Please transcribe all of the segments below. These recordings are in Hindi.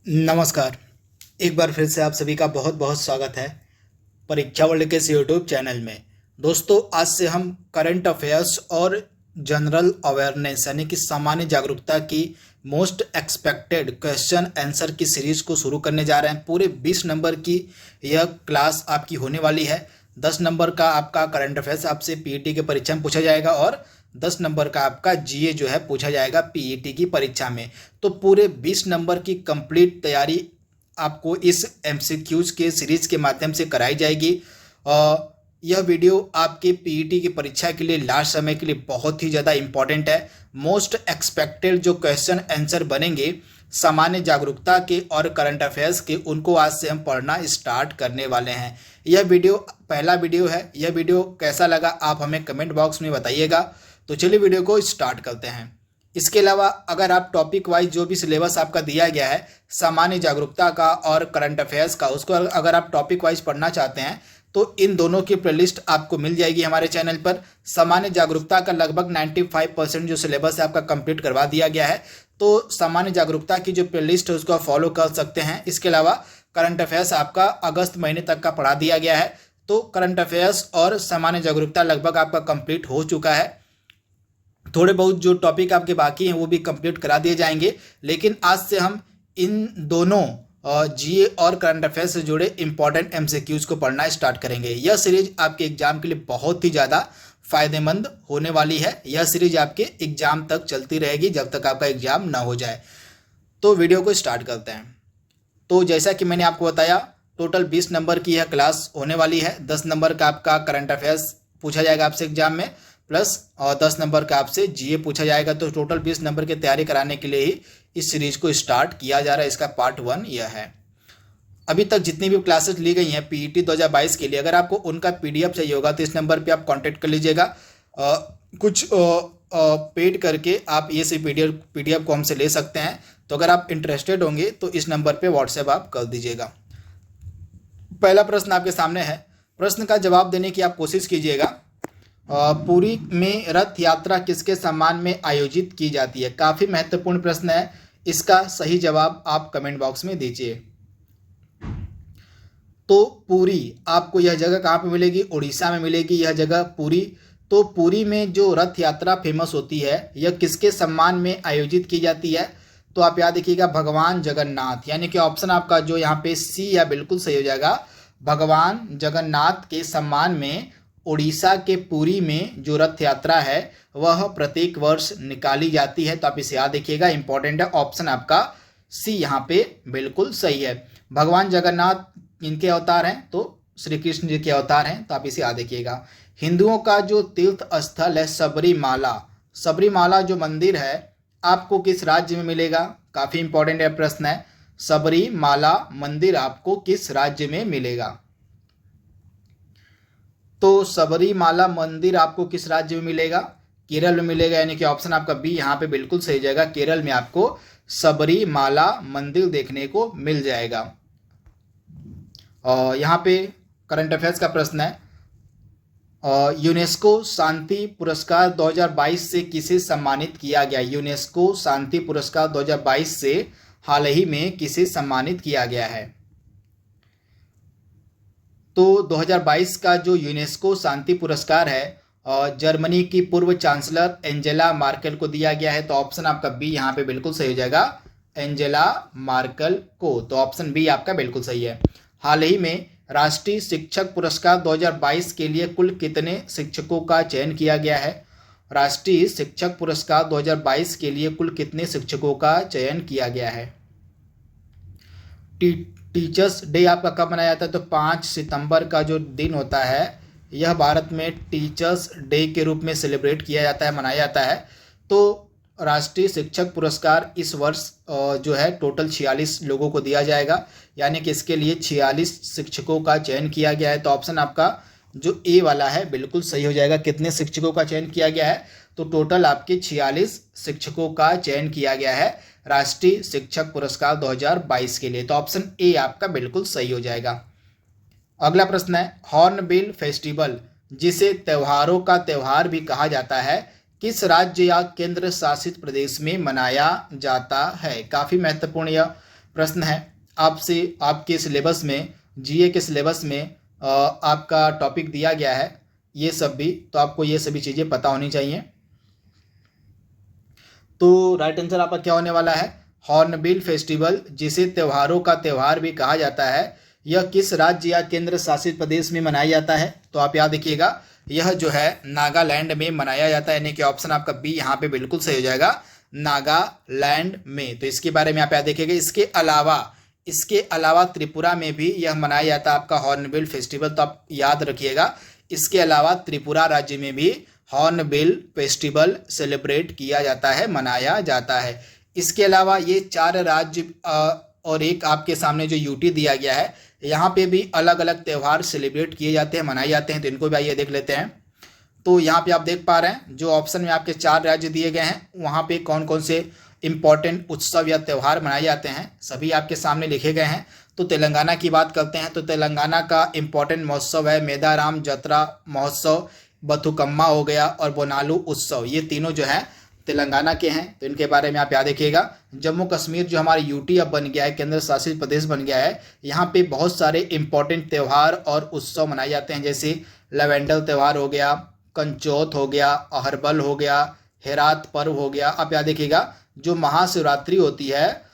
नमस्कार। एक बार फिर से आप सभी का बहुत बहुत स्वागत है परीक्षा वर्ल्ड के इस यूट्यूब चैनल में। दोस्तों, आज से हम करंट अफेयर्स और जनरल अवेयरनेस यानी कि सामान्य जागरूकता की मोस्ट एक्सपेक्टेड क्वेश्चन आंसर की सीरीज को शुरू करने जा रहे हैं। पूरे 20 नंबर की यह क्लास आपकी होने वाली है। 10 नंबर का आपका करंट अफेयर्स आपसे पीईटी के परीक्षा में पूछा जाएगा और 10 नंबर का आपका जीए जो है पूछा जाएगा पीईटी की परीक्षा में। तो पूरे 20 नंबर की कंप्लीट तैयारी आपको इस एमसीक्यूज के सीरीज के माध्यम से कराई जाएगी। यह वीडियो आपके पीईटी की परीक्षा के लिए लास्ट समय के लिए बहुत ही ज़्यादा इंपॉर्टेंट है। मोस्ट एक्सपेक्टेड जो क्वेश्चन आंसर बनेंगे सामान्य जागरूकता के और करंट अफेयर्स के, उनको आज से हम पढ़ना स्टार्ट करने वाले हैं। यह वीडियो पहला वीडियो है। यह वीडियो कैसा लगा आप हमें कमेंट बॉक्स में बताइएगा। तो चलिए वीडियो को स्टार्ट करते हैं। इसके अलावा अगर आप टॉपिक वाइज जो भी सिलेबस आपका दिया गया है सामान्य जागरूकता का और करंट अफेयर्स का, उसको अगर आप टॉपिक वाइज पढ़ना चाहते हैं तो इन दोनों की प्लेलिस्ट आपको मिल जाएगी हमारे चैनल पर। सामान्य जागरूकता का लगभग 95% जो सिलेबस है आपका कंप्लीट करवा दिया गया है। तो सामान्य जागरूकता की जो प्लेलिस्ट है उसको आप फॉलो कर सकते हैं। इसके अलावा करंट अफेयर्स आपका अगस्त महीने तक का पढ़ा दिया गया है। तो करंट अफेयर्स और सामान्य जागरूकता लगभग आपका कंप्लीट हो चुका है। थोड़े बहुत जो टॉपिक आपके बाकी हैं वो भी कंप्लीट करा दिए जाएंगे, लेकिन आज से हम इन दोनों जीए और करंट अफेयर्स से जुड़े इंपॉर्टेंट एमसीक्यूज को पढ़ना स्टार्ट करेंगे। यह सीरीज आपके एग्जाम के लिए बहुत ही ज़्यादा फायदेमंद होने वाली है। यह सीरीज आपके एग्जाम तक चलती रहेगी जब तक आपका एग्जाम ना हो जाए। तो वीडियो को स्टार्ट करते हैं। तो जैसा कि मैंने आपको बताया, टोटल 20 नंबर की यह क्लास होने वाली है। 10 नंबर का आपका करंट अफेयर्स पूछा जाएगा आपसे एग्जाम में, प्लस और 10 नंबर का आपसे जीए पूछा जाएगा। तो टोटल 20 नंबर की तैयारी कराने के लिए ही इस सीरीज को स्टार्ट किया जा रहा है। इसका पार्ट 1 यह है। अभी तक जितनी भी क्लासेस ली गई हैं पीईटी 2022 के लिए, अगर आपको उनका पीडीएफ चाहिए होगा तो इस नंबर पे आप कांटेक्ट कर लीजिएगा। कुछ पेड करके आप ये से पीडीएफ को हमसे ले सकते हैं। तो अगर आप इंटरेस्टेड होंगे तो इस नंबर पे व्हाट्सएप आप कर दीजिएगा। पहला प्रश्न आपके सामने है। प्रश्न का जवाब देने की आप कोशिश कीजिएगा। पुरी में रथ यात्रा किसके सम्मान में आयोजित की जाती है? काफ़ी महत्वपूर्ण प्रश्न है। इसका सही जवाब आप कमेंट बॉक्स में दीजिए। तो पुरी, आपको यह जगह कहाँ पे मिलेगी? उड़ीसा में मिलेगी यह जगह पुरी। तो पुरी में जो रथ यात्रा फेमस होती है यह किसके सम्मान में आयोजित की जाती है? तो आप याद रखिएगा, भगवान जगन्नाथ। यानी कि ऑप्शन आपका जो यहाँ पे सी या बिल्कुल सही हो जाएगा। भगवान जगन्नाथ के सम्मान में उड़ीसा के पुरी में जो रथ यात्रा है वह प्रत्येक वर्ष निकाली जाती है। तो आप इसे याद रखिएगा, इंपॉर्टेंट है। ऑप्शन आपका सी यहाँ पे बिल्कुल सही है। भगवान जगन्नाथ इनके अवतार हैं, तो श्री कृष्ण जी के अवतार हैं। तो आप इसे याद रखिएगा। हिंदुओं का जो तीर्थ स्थल है सबरीमाला, सबरीमाला जो मंदिर है आपको किस राज्य में मिलेगा? काफ़ी इंपॉर्टेंट है प्रश्न है। सबरीमाला मंदिर आपको किस राज्य में मिलेगा? तो सबरीमाला मंदिर आपको किस राज्य में मिलेगा? केरल में मिलेगा। यानी कि ऑप्शन आपका बी यहाँ पे बिल्कुल सही जाएगा। केरल में आपको सबरीमाला मंदिर देखने को मिल जाएगा। और यहाँ पे करंट अफेयर्स का प्रश्न है। यूनेस्को शांति पुरस्कार 2022 से किसे सम्मानित किया गया? यूनेस्को शांति पुरस्कार 2022 से हाल ही में किसे सम्मानित किया गया है? तो 2022 का जो यूनेस्को शांति पुरस्कार है जर्मनी की पूर्व चांसलर एंजेला मार्केल को दिया गया है। तो ऑप्शन आपका बी यहाँ पे बिल्कुल सही हो जाएगा, एंजेला मार्केल को। तो ऑप्शन बी आपका बिल्कुल सही है। हाल ही में राष्ट्रीय शिक्षक पुरस्कार 2022 के लिए कुल कितने शिक्षकों का चयन किया गया है? राष्ट्रीय शिक्षक पुरस्कार 2022 के लिए कुल कितने शिक्षकों का चयन किया गया है? टीचर्स डे आपका कब मनाया जाता है? तो 5 सितंबर का जो दिन होता है यह भारत में टीचर्स डे के रूप में सेलिब्रेट किया जाता है, मनाया जाता है। तो राष्ट्रीय शिक्षक पुरस्कार इस वर्ष जो है टोटल 46 लोगों को दिया जाएगा। यानी कि इसके लिए 46 शिक्षकों का चयन किया गया है। तो ऑप्शन आपका जो ए वाला है बिल्कुल सही हो जाएगा। कितने शिक्षकों का चयन किया गया है? तो टोटल आपके 46 शिक्षकों का चयन किया गया है राष्ट्रीय शिक्षक पुरस्कार 2022 के लिए। तो ऑप्शन ए आपका बिल्कुल सही हो जाएगा। अगला प्रश्न है, हॉर्नबिल फेस्टिवल जिसे त्योहारों का त्योहार भी कहा जाता है किस राज्य या केंद्र शासित प्रदेश में मनाया जाता है? काफ़ी महत्वपूर्ण यह प्रश्न है आपसे, आपके सिलेबस में, जीए के सिलेबस में आपका टॉपिक दिया गया है ये सब भी, तो आपको ये सभी चीज़ें पता होनी चाहिए। तो राइट आंसर आपका क्या होने वाला है? हॉर्नबिल फेस्टिवल, जिसे त्योहारों का त्यौहार भी कहा जाता है, यह किस राज्य या केंद्र शासित प्रदेश में मनाया जाता है? तो आप याद रखिएगा, यह जो है नागालैंड में मनाया जाता है, यानी कि ऑप्शन आपका बी यहाँ पे बिल्कुल सही हो जाएगा, नागालैंड में। तो इसके बारे में आप याद रखिएगा। इसके अलावा त्रिपुरा में भी यह मनाया जाता है आपका हॉर्नबिल फेस्टिवल, तो आप याद रखिएगा, इसके अलावा त्रिपुरा राज्य में भी हॉर्नबिल फेस्टिवल सेलिब्रेट किया जाता है, मनाया जाता है। इसके अलावा ये 4 राज्य और एक आपके सामने जो यूटी दिया गया है, यहाँ पे भी अलग अलग त्यौहार सेलिब्रेट किए जाते हैं, मनाए जाते हैं, तो इनको भी आइए देख लेते हैं। तो यहाँ पे आप देख पा रहे हैं जो ऑप्शन में आपके 4 राज्य दिए गए हैं, वहाँ पे कौन कौन से इम्पॉर्टेंट उत्सव या त्यौहार मनाए जाते हैं, सभी आपके सामने लिखे गए हैं। तो तेलंगाना की बात करते हैं, तो तेलंगाना का इम्पॉर्टेंट महोत्सव है मेदाराम जतरा महोत्सव, बथुकम्मा हो गया और बोनालू उत्सव, ये तीनों जो है तेलंगाना के हैं, तो इनके बारे में आप याद रखिएगा। जम्मू कश्मीर जो हमारा यूटी अब बन गया है, केंद्र शासित प्रदेश बन गया है, यहाँ पे बहुत सारे इम्पॉर्टेंट त्यौहार और उत्सव मनाए जाते हैं, जैसे लवेंडर त्यौहार हो गया, कंचौथ हो गया, अहरबल हो गया, हेरात पर्व हो गया। आप याद रखिएगा, जो महाशिवरात्रि होती है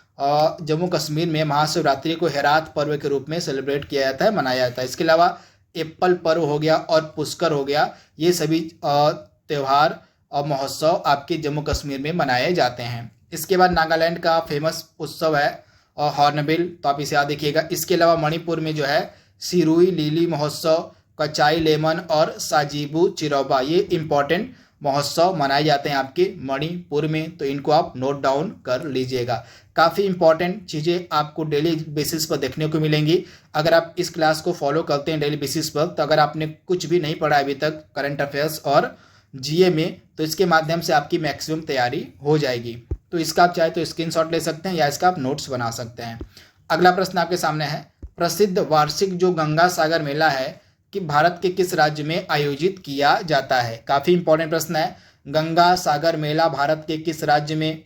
जम्मू कश्मीर में, महाशिवरात्रि को हेरात पर्व के रूप में सेलिब्रेट किया जाता है, मनाया जाता है। इसके अलावा एप्पल पर्व हो गया और पुष्कर हो गया, ये सभी त्यौहार और महोत्सव आपके जम्मू कश्मीर में मनाए जाते हैं। इसके बाद नागालैंड का फेमस उत्सव है हॉर्नबिल, तो आप इसे याद रखिएगा। इसके अलावा मणिपुर में जो है सिरुई लीली महोत्सव, कचाई लेमन और साजीबू चिरौबा, ये इम्पॉर्टेंट महोत्सव मनाए जाते हैं आपके मणिपुर में, तो इनको आप नोट डाउन कर लीजिएगा। काफ़ी इंपॉर्टेंट चीज़ें आपको डेली बेसिस पर देखने को मिलेंगी अगर आप इस क्लास को फॉलो करते हैं डेली बेसिस पर। तो अगर आपने कुछ भी नहीं पढ़ा अभी तक करंट अफेयर्स और जीए में, तो इसके माध्यम से आपकी मैक्सिमम तैयारी हो जाएगी। तो इसका आप चाहे तो स्क्रीनशॉट ले सकते हैं या इसका आप नोट्स बना सकते हैं। अगला प्रश्न आपके सामने है, प्रसिद्ध वार्षिक जो गंगा सागर मेला है कि भारत के किस राज्य में आयोजित किया जाता है? काफ़ी इंपॉर्टेंट प्रश्न है। गंगा सागर मेला भारत के किस राज्य में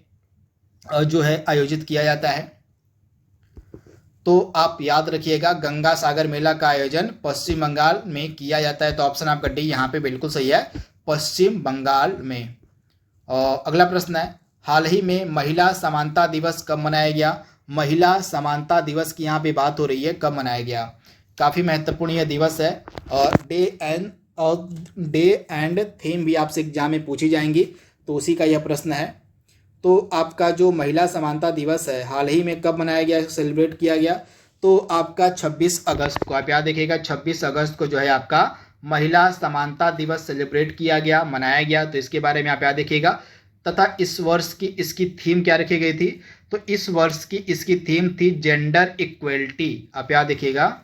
जो है आयोजित किया जाता है? तो आप याद रखिएगा, गंगा सागर मेला का आयोजन पश्चिम बंगाल में किया जाता है, तो ऑप्शन आपका डी यहाँ पे बिल्कुल सही है, पश्चिम बंगाल में। और अगला प्रश्न है, हाल ही में महिला समानता दिवस कब मनाया गया? महिला समानता दिवस की यहाँ पे बात हो रही है, कब मनाया गया? काफ़ी महत्वपूर्ण यह दिवस है और डे एंड थीम भी आपसे एग्जाम में पूछी जाएंगी, तो उसी का यह प्रश्न है। तो आपका जो महिला समानता दिवस है हाल ही में कब मनाया गया, सेलिब्रेट किया गया? तो आपका 26 अगस्त को, आप याद रखिएगा 26 अगस्त को जो है आपका महिला समानता दिवस सेलिब्रेट किया गया, मनाया गया, तो इसके बारे में आप याद रखिएगा। तथा इस वर्ष की इसकी थीम क्या रखी गई थी? तो इस वर्ष की इसकी थीम थी जेंडर इक्वलिटी, आप याद रखिएगा,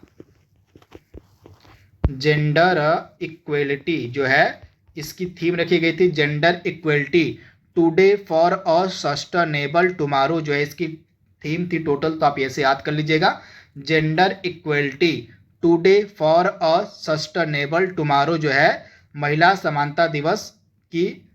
जेंडर इक्वलिटी जो है इसकी थीम रखी गई थी, gender equality today for a sustainable tomorrow जो है इसकी थीम थी टोटल, तो आप ऐसे याद कर लीजिएगा, gender equality today for a sustainable tomorrow जो है महिला समानता दिवस की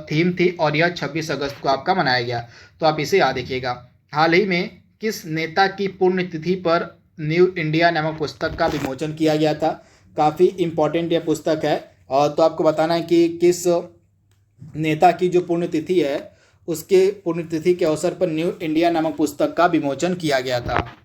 थीम थी और यह 26 अगस्त को आपका मनाया गया, तो आप इसे याद रखिएगा। हाल ही में किस नेता की पुण्यतिथि पर न्यू इंडिया नामक पुस्तक का विमोचन किया गया था? काफ़ी इम्पॉर्टेंट यह पुस्तक है, और तो आपको बताना है कि किस नेता की जो पुण्यतिथि है उसके पुण्यतिथि के अवसर पर न्यू इंडिया नामक पुस्तक का विमोचन किया गया था।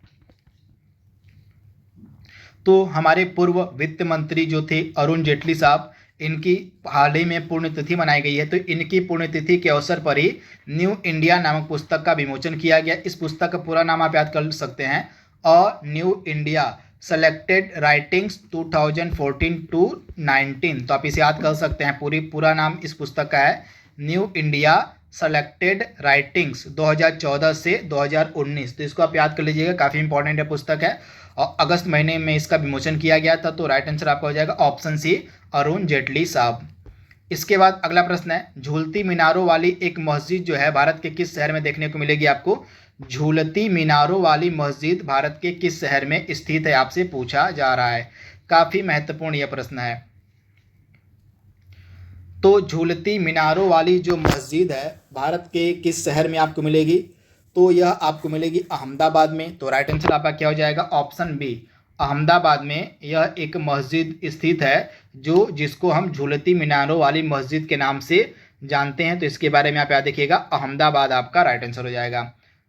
तो हमारे पूर्व वित्त मंत्री जो थे अरुण जेटली साहब, इनकी हाल ही में पुण्यतिथि मनाई गई है, तो इनकी पुण्यतिथि के अवसर पर ही न्यू इंडिया नामक पुस्तक का विमोचन किया गया। इस पुस्तक का पूरा नाम आप याद कर सकते हैं, a new India selected writings 2014 to 19, तो आप इसे याद कर सकते हैं। पूरा नाम इस पुस्तक का है न्यू इंडिया सेलेक्टेड राइटिंग्स 2014 से 2019, तो इसको आप याद कर लीजिएगा, काफ़ी इंपॉर्टेंट है पुस्तक है, और अगस्त महीने में इसका विमोचन किया गया था। तो राइट आंसर आपका हो जाएगा ऑप्शन सी, अरुण जेटली साहब। इसके बाद अगला प्रश्न है, झूलती मीनारों वाली एक मस्जिद जो है भारत के किस शहर में देखने को मिलेगी आपको? झूलती मीनारों वाली मस्जिद भारत के किस शहर में स्थित है, आपसे पूछा जा रहा है। काफ़ी महत्वपूर्ण यह प्रश्न है। तो झूलती मीनारों वाली जो मस्जिद है भारत के किस शहर में आपको मिलेगी? तो यह आपको मिलेगी अहमदाबाद में। तो राइट आंसर आपका क्या हो जाएगा? ऑप्शन बी, अहमदाबाद में यह एक मस्जिद स्थित है जो जिसको हम झूलती मीनारों वाली मस्जिद के नाम से जानते हैं। तो इसके बारे में आप याद रखिएगा, अहमदाबाद आपका राइट आंसर हो जाएगा।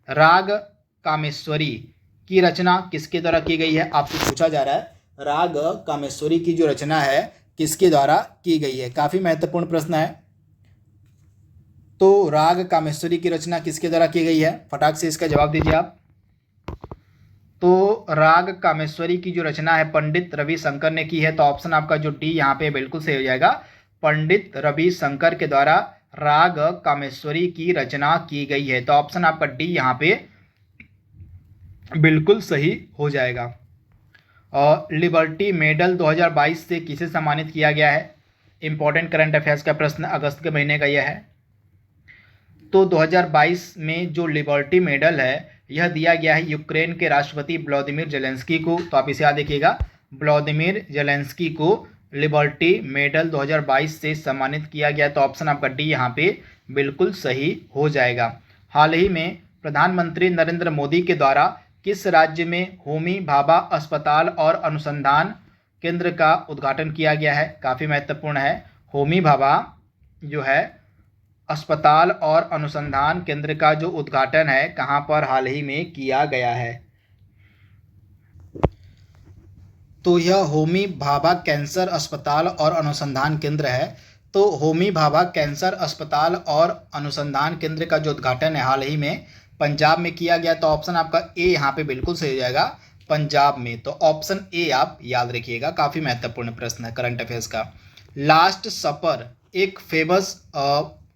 राग कामेश्वरी की रचना किसके द्वारा की गई है? आपसे पूछा जा रहा है राग कामेश्वरी की जो रचना है किसके द्वारा की गई है। काफ़ी महत्वपूर्ण प्रश्न है। तो राग कामेश्वरी की रचना किसके द्वारा की गई है? फटाक से इसका जवाब दीजिए आप। तो राग कामेश्वरी की जो रचना है पंडित रविशंकर ने की है। तो ऑप्शन आपका जो डी यहाँ पे बिल्कुल सही हो जाएगा। पंडित रविशंकर के द्वारा राग कामेश्वरी की रचना की गई है। तो ऑप्शन आपका डी यहाँ पे बिल्कुल सही हो जाएगा। और लिबर्टी मेडल 2022 से किसे सम्मानित किया गया है? इंपॉर्टेंट करंट अफेयर्स का प्रश्न अगस्त के महीने का यह है। तो 2022 में जो लिबर्टी मेडल है यह दिया गया है यूक्रेन के राष्ट्रपति व्लादिमीर जेलेंस्की को। तो आप इसे याद रखिएगा, व्लादिमीर जेलेंस्की को लिबर्टी मेडल 2022 से सम्मानित किया गया। तो ऑप्शन आपका डी यहाँ पे बिल्कुल सही हो जाएगा। हाल ही में प्रधानमंत्री नरेंद्र मोदी के द्वारा किस राज्य में होमी भाभा अस्पताल और अनुसंधान केंद्र का उद्घाटन किया गया है? काफ़ी महत्वपूर्ण है। होमी भाभा जो है अस्पताल और अनुसंधान केंद्र का जो उद्घाटन है कहाँ पर हाल ही में किया गया है? तो यह होमी भाभा कैंसर अस्पताल और अनुसंधान केंद्र है। तो होमी भाभा कैंसर अस्पताल और अनुसंधान केंद्र का जो उद्घाटन है हाल ही में पंजाब में किया गया। तो ऑप्शन आपका ए यहाँ पे बिल्कुल सही हो जाएगा, पंजाब में। तो ऑप्शन ए आप याद रखिएगा, काफ़ी महत्वपूर्ण प्रश्न है करंट अफेयर्स का। लास्ट सपर एक फेमस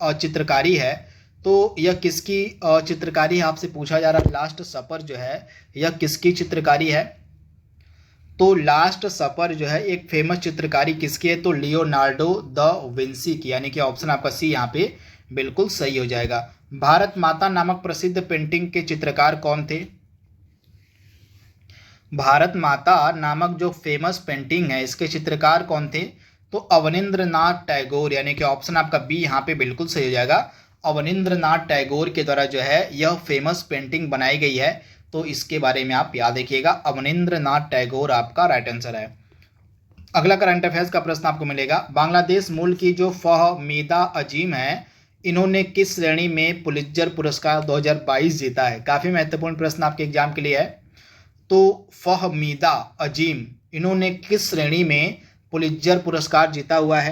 चित्रकारी है। तो यह किसकी चित्रकारी है आपसे पूछा जा रहा है। लास्ट सपर जो है यह किसकी चित्रकारी है? तो लास्ट सपर जो है एक फेमस चित्रकारी किसकी है? तो लियोनार्डो द विंसी की, यानी कि ऑप्शन आपका सी यहाँ पे बिल्कुल सही हो जाएगा। भारत माता नामक प्रसिद्ध पेंटिंग के चित्रकार कौन थे? भारत माता नामक जो फेमस पेंटिंग है इसके चित्रकार कौन थे? तो अवनींद्रनाथ टैगोर, यानी कि ऑप्शन आपका बी यहाँ पे बिल्कुल सही हो जाएगा। अवनींद्रनाथ टैगोर के द्वारा जो है यह फेमस पेंटिंग बनाई गई है। तो इसके बारे में आप याद रखिएगा, अवनींद्रनाथ टैगोर आपका राइट आंसर है। अगला करंट अफेयर्स का प्रश्न आपको मिलेगा। बांग्लादेश मूल की जो फहमीदा अजीम है इन्होंने किस श्रेणी में पुलित्जर पुरस्कार 2022 जीता है? काफ़ी महत्वपूर्ण प्रश्न आपके एग्जाम के लिए है। तो फहमीदा अजीम इन्होंने किस श्रेणी में पुलित्जर पुरस्कार जीता हुआ है?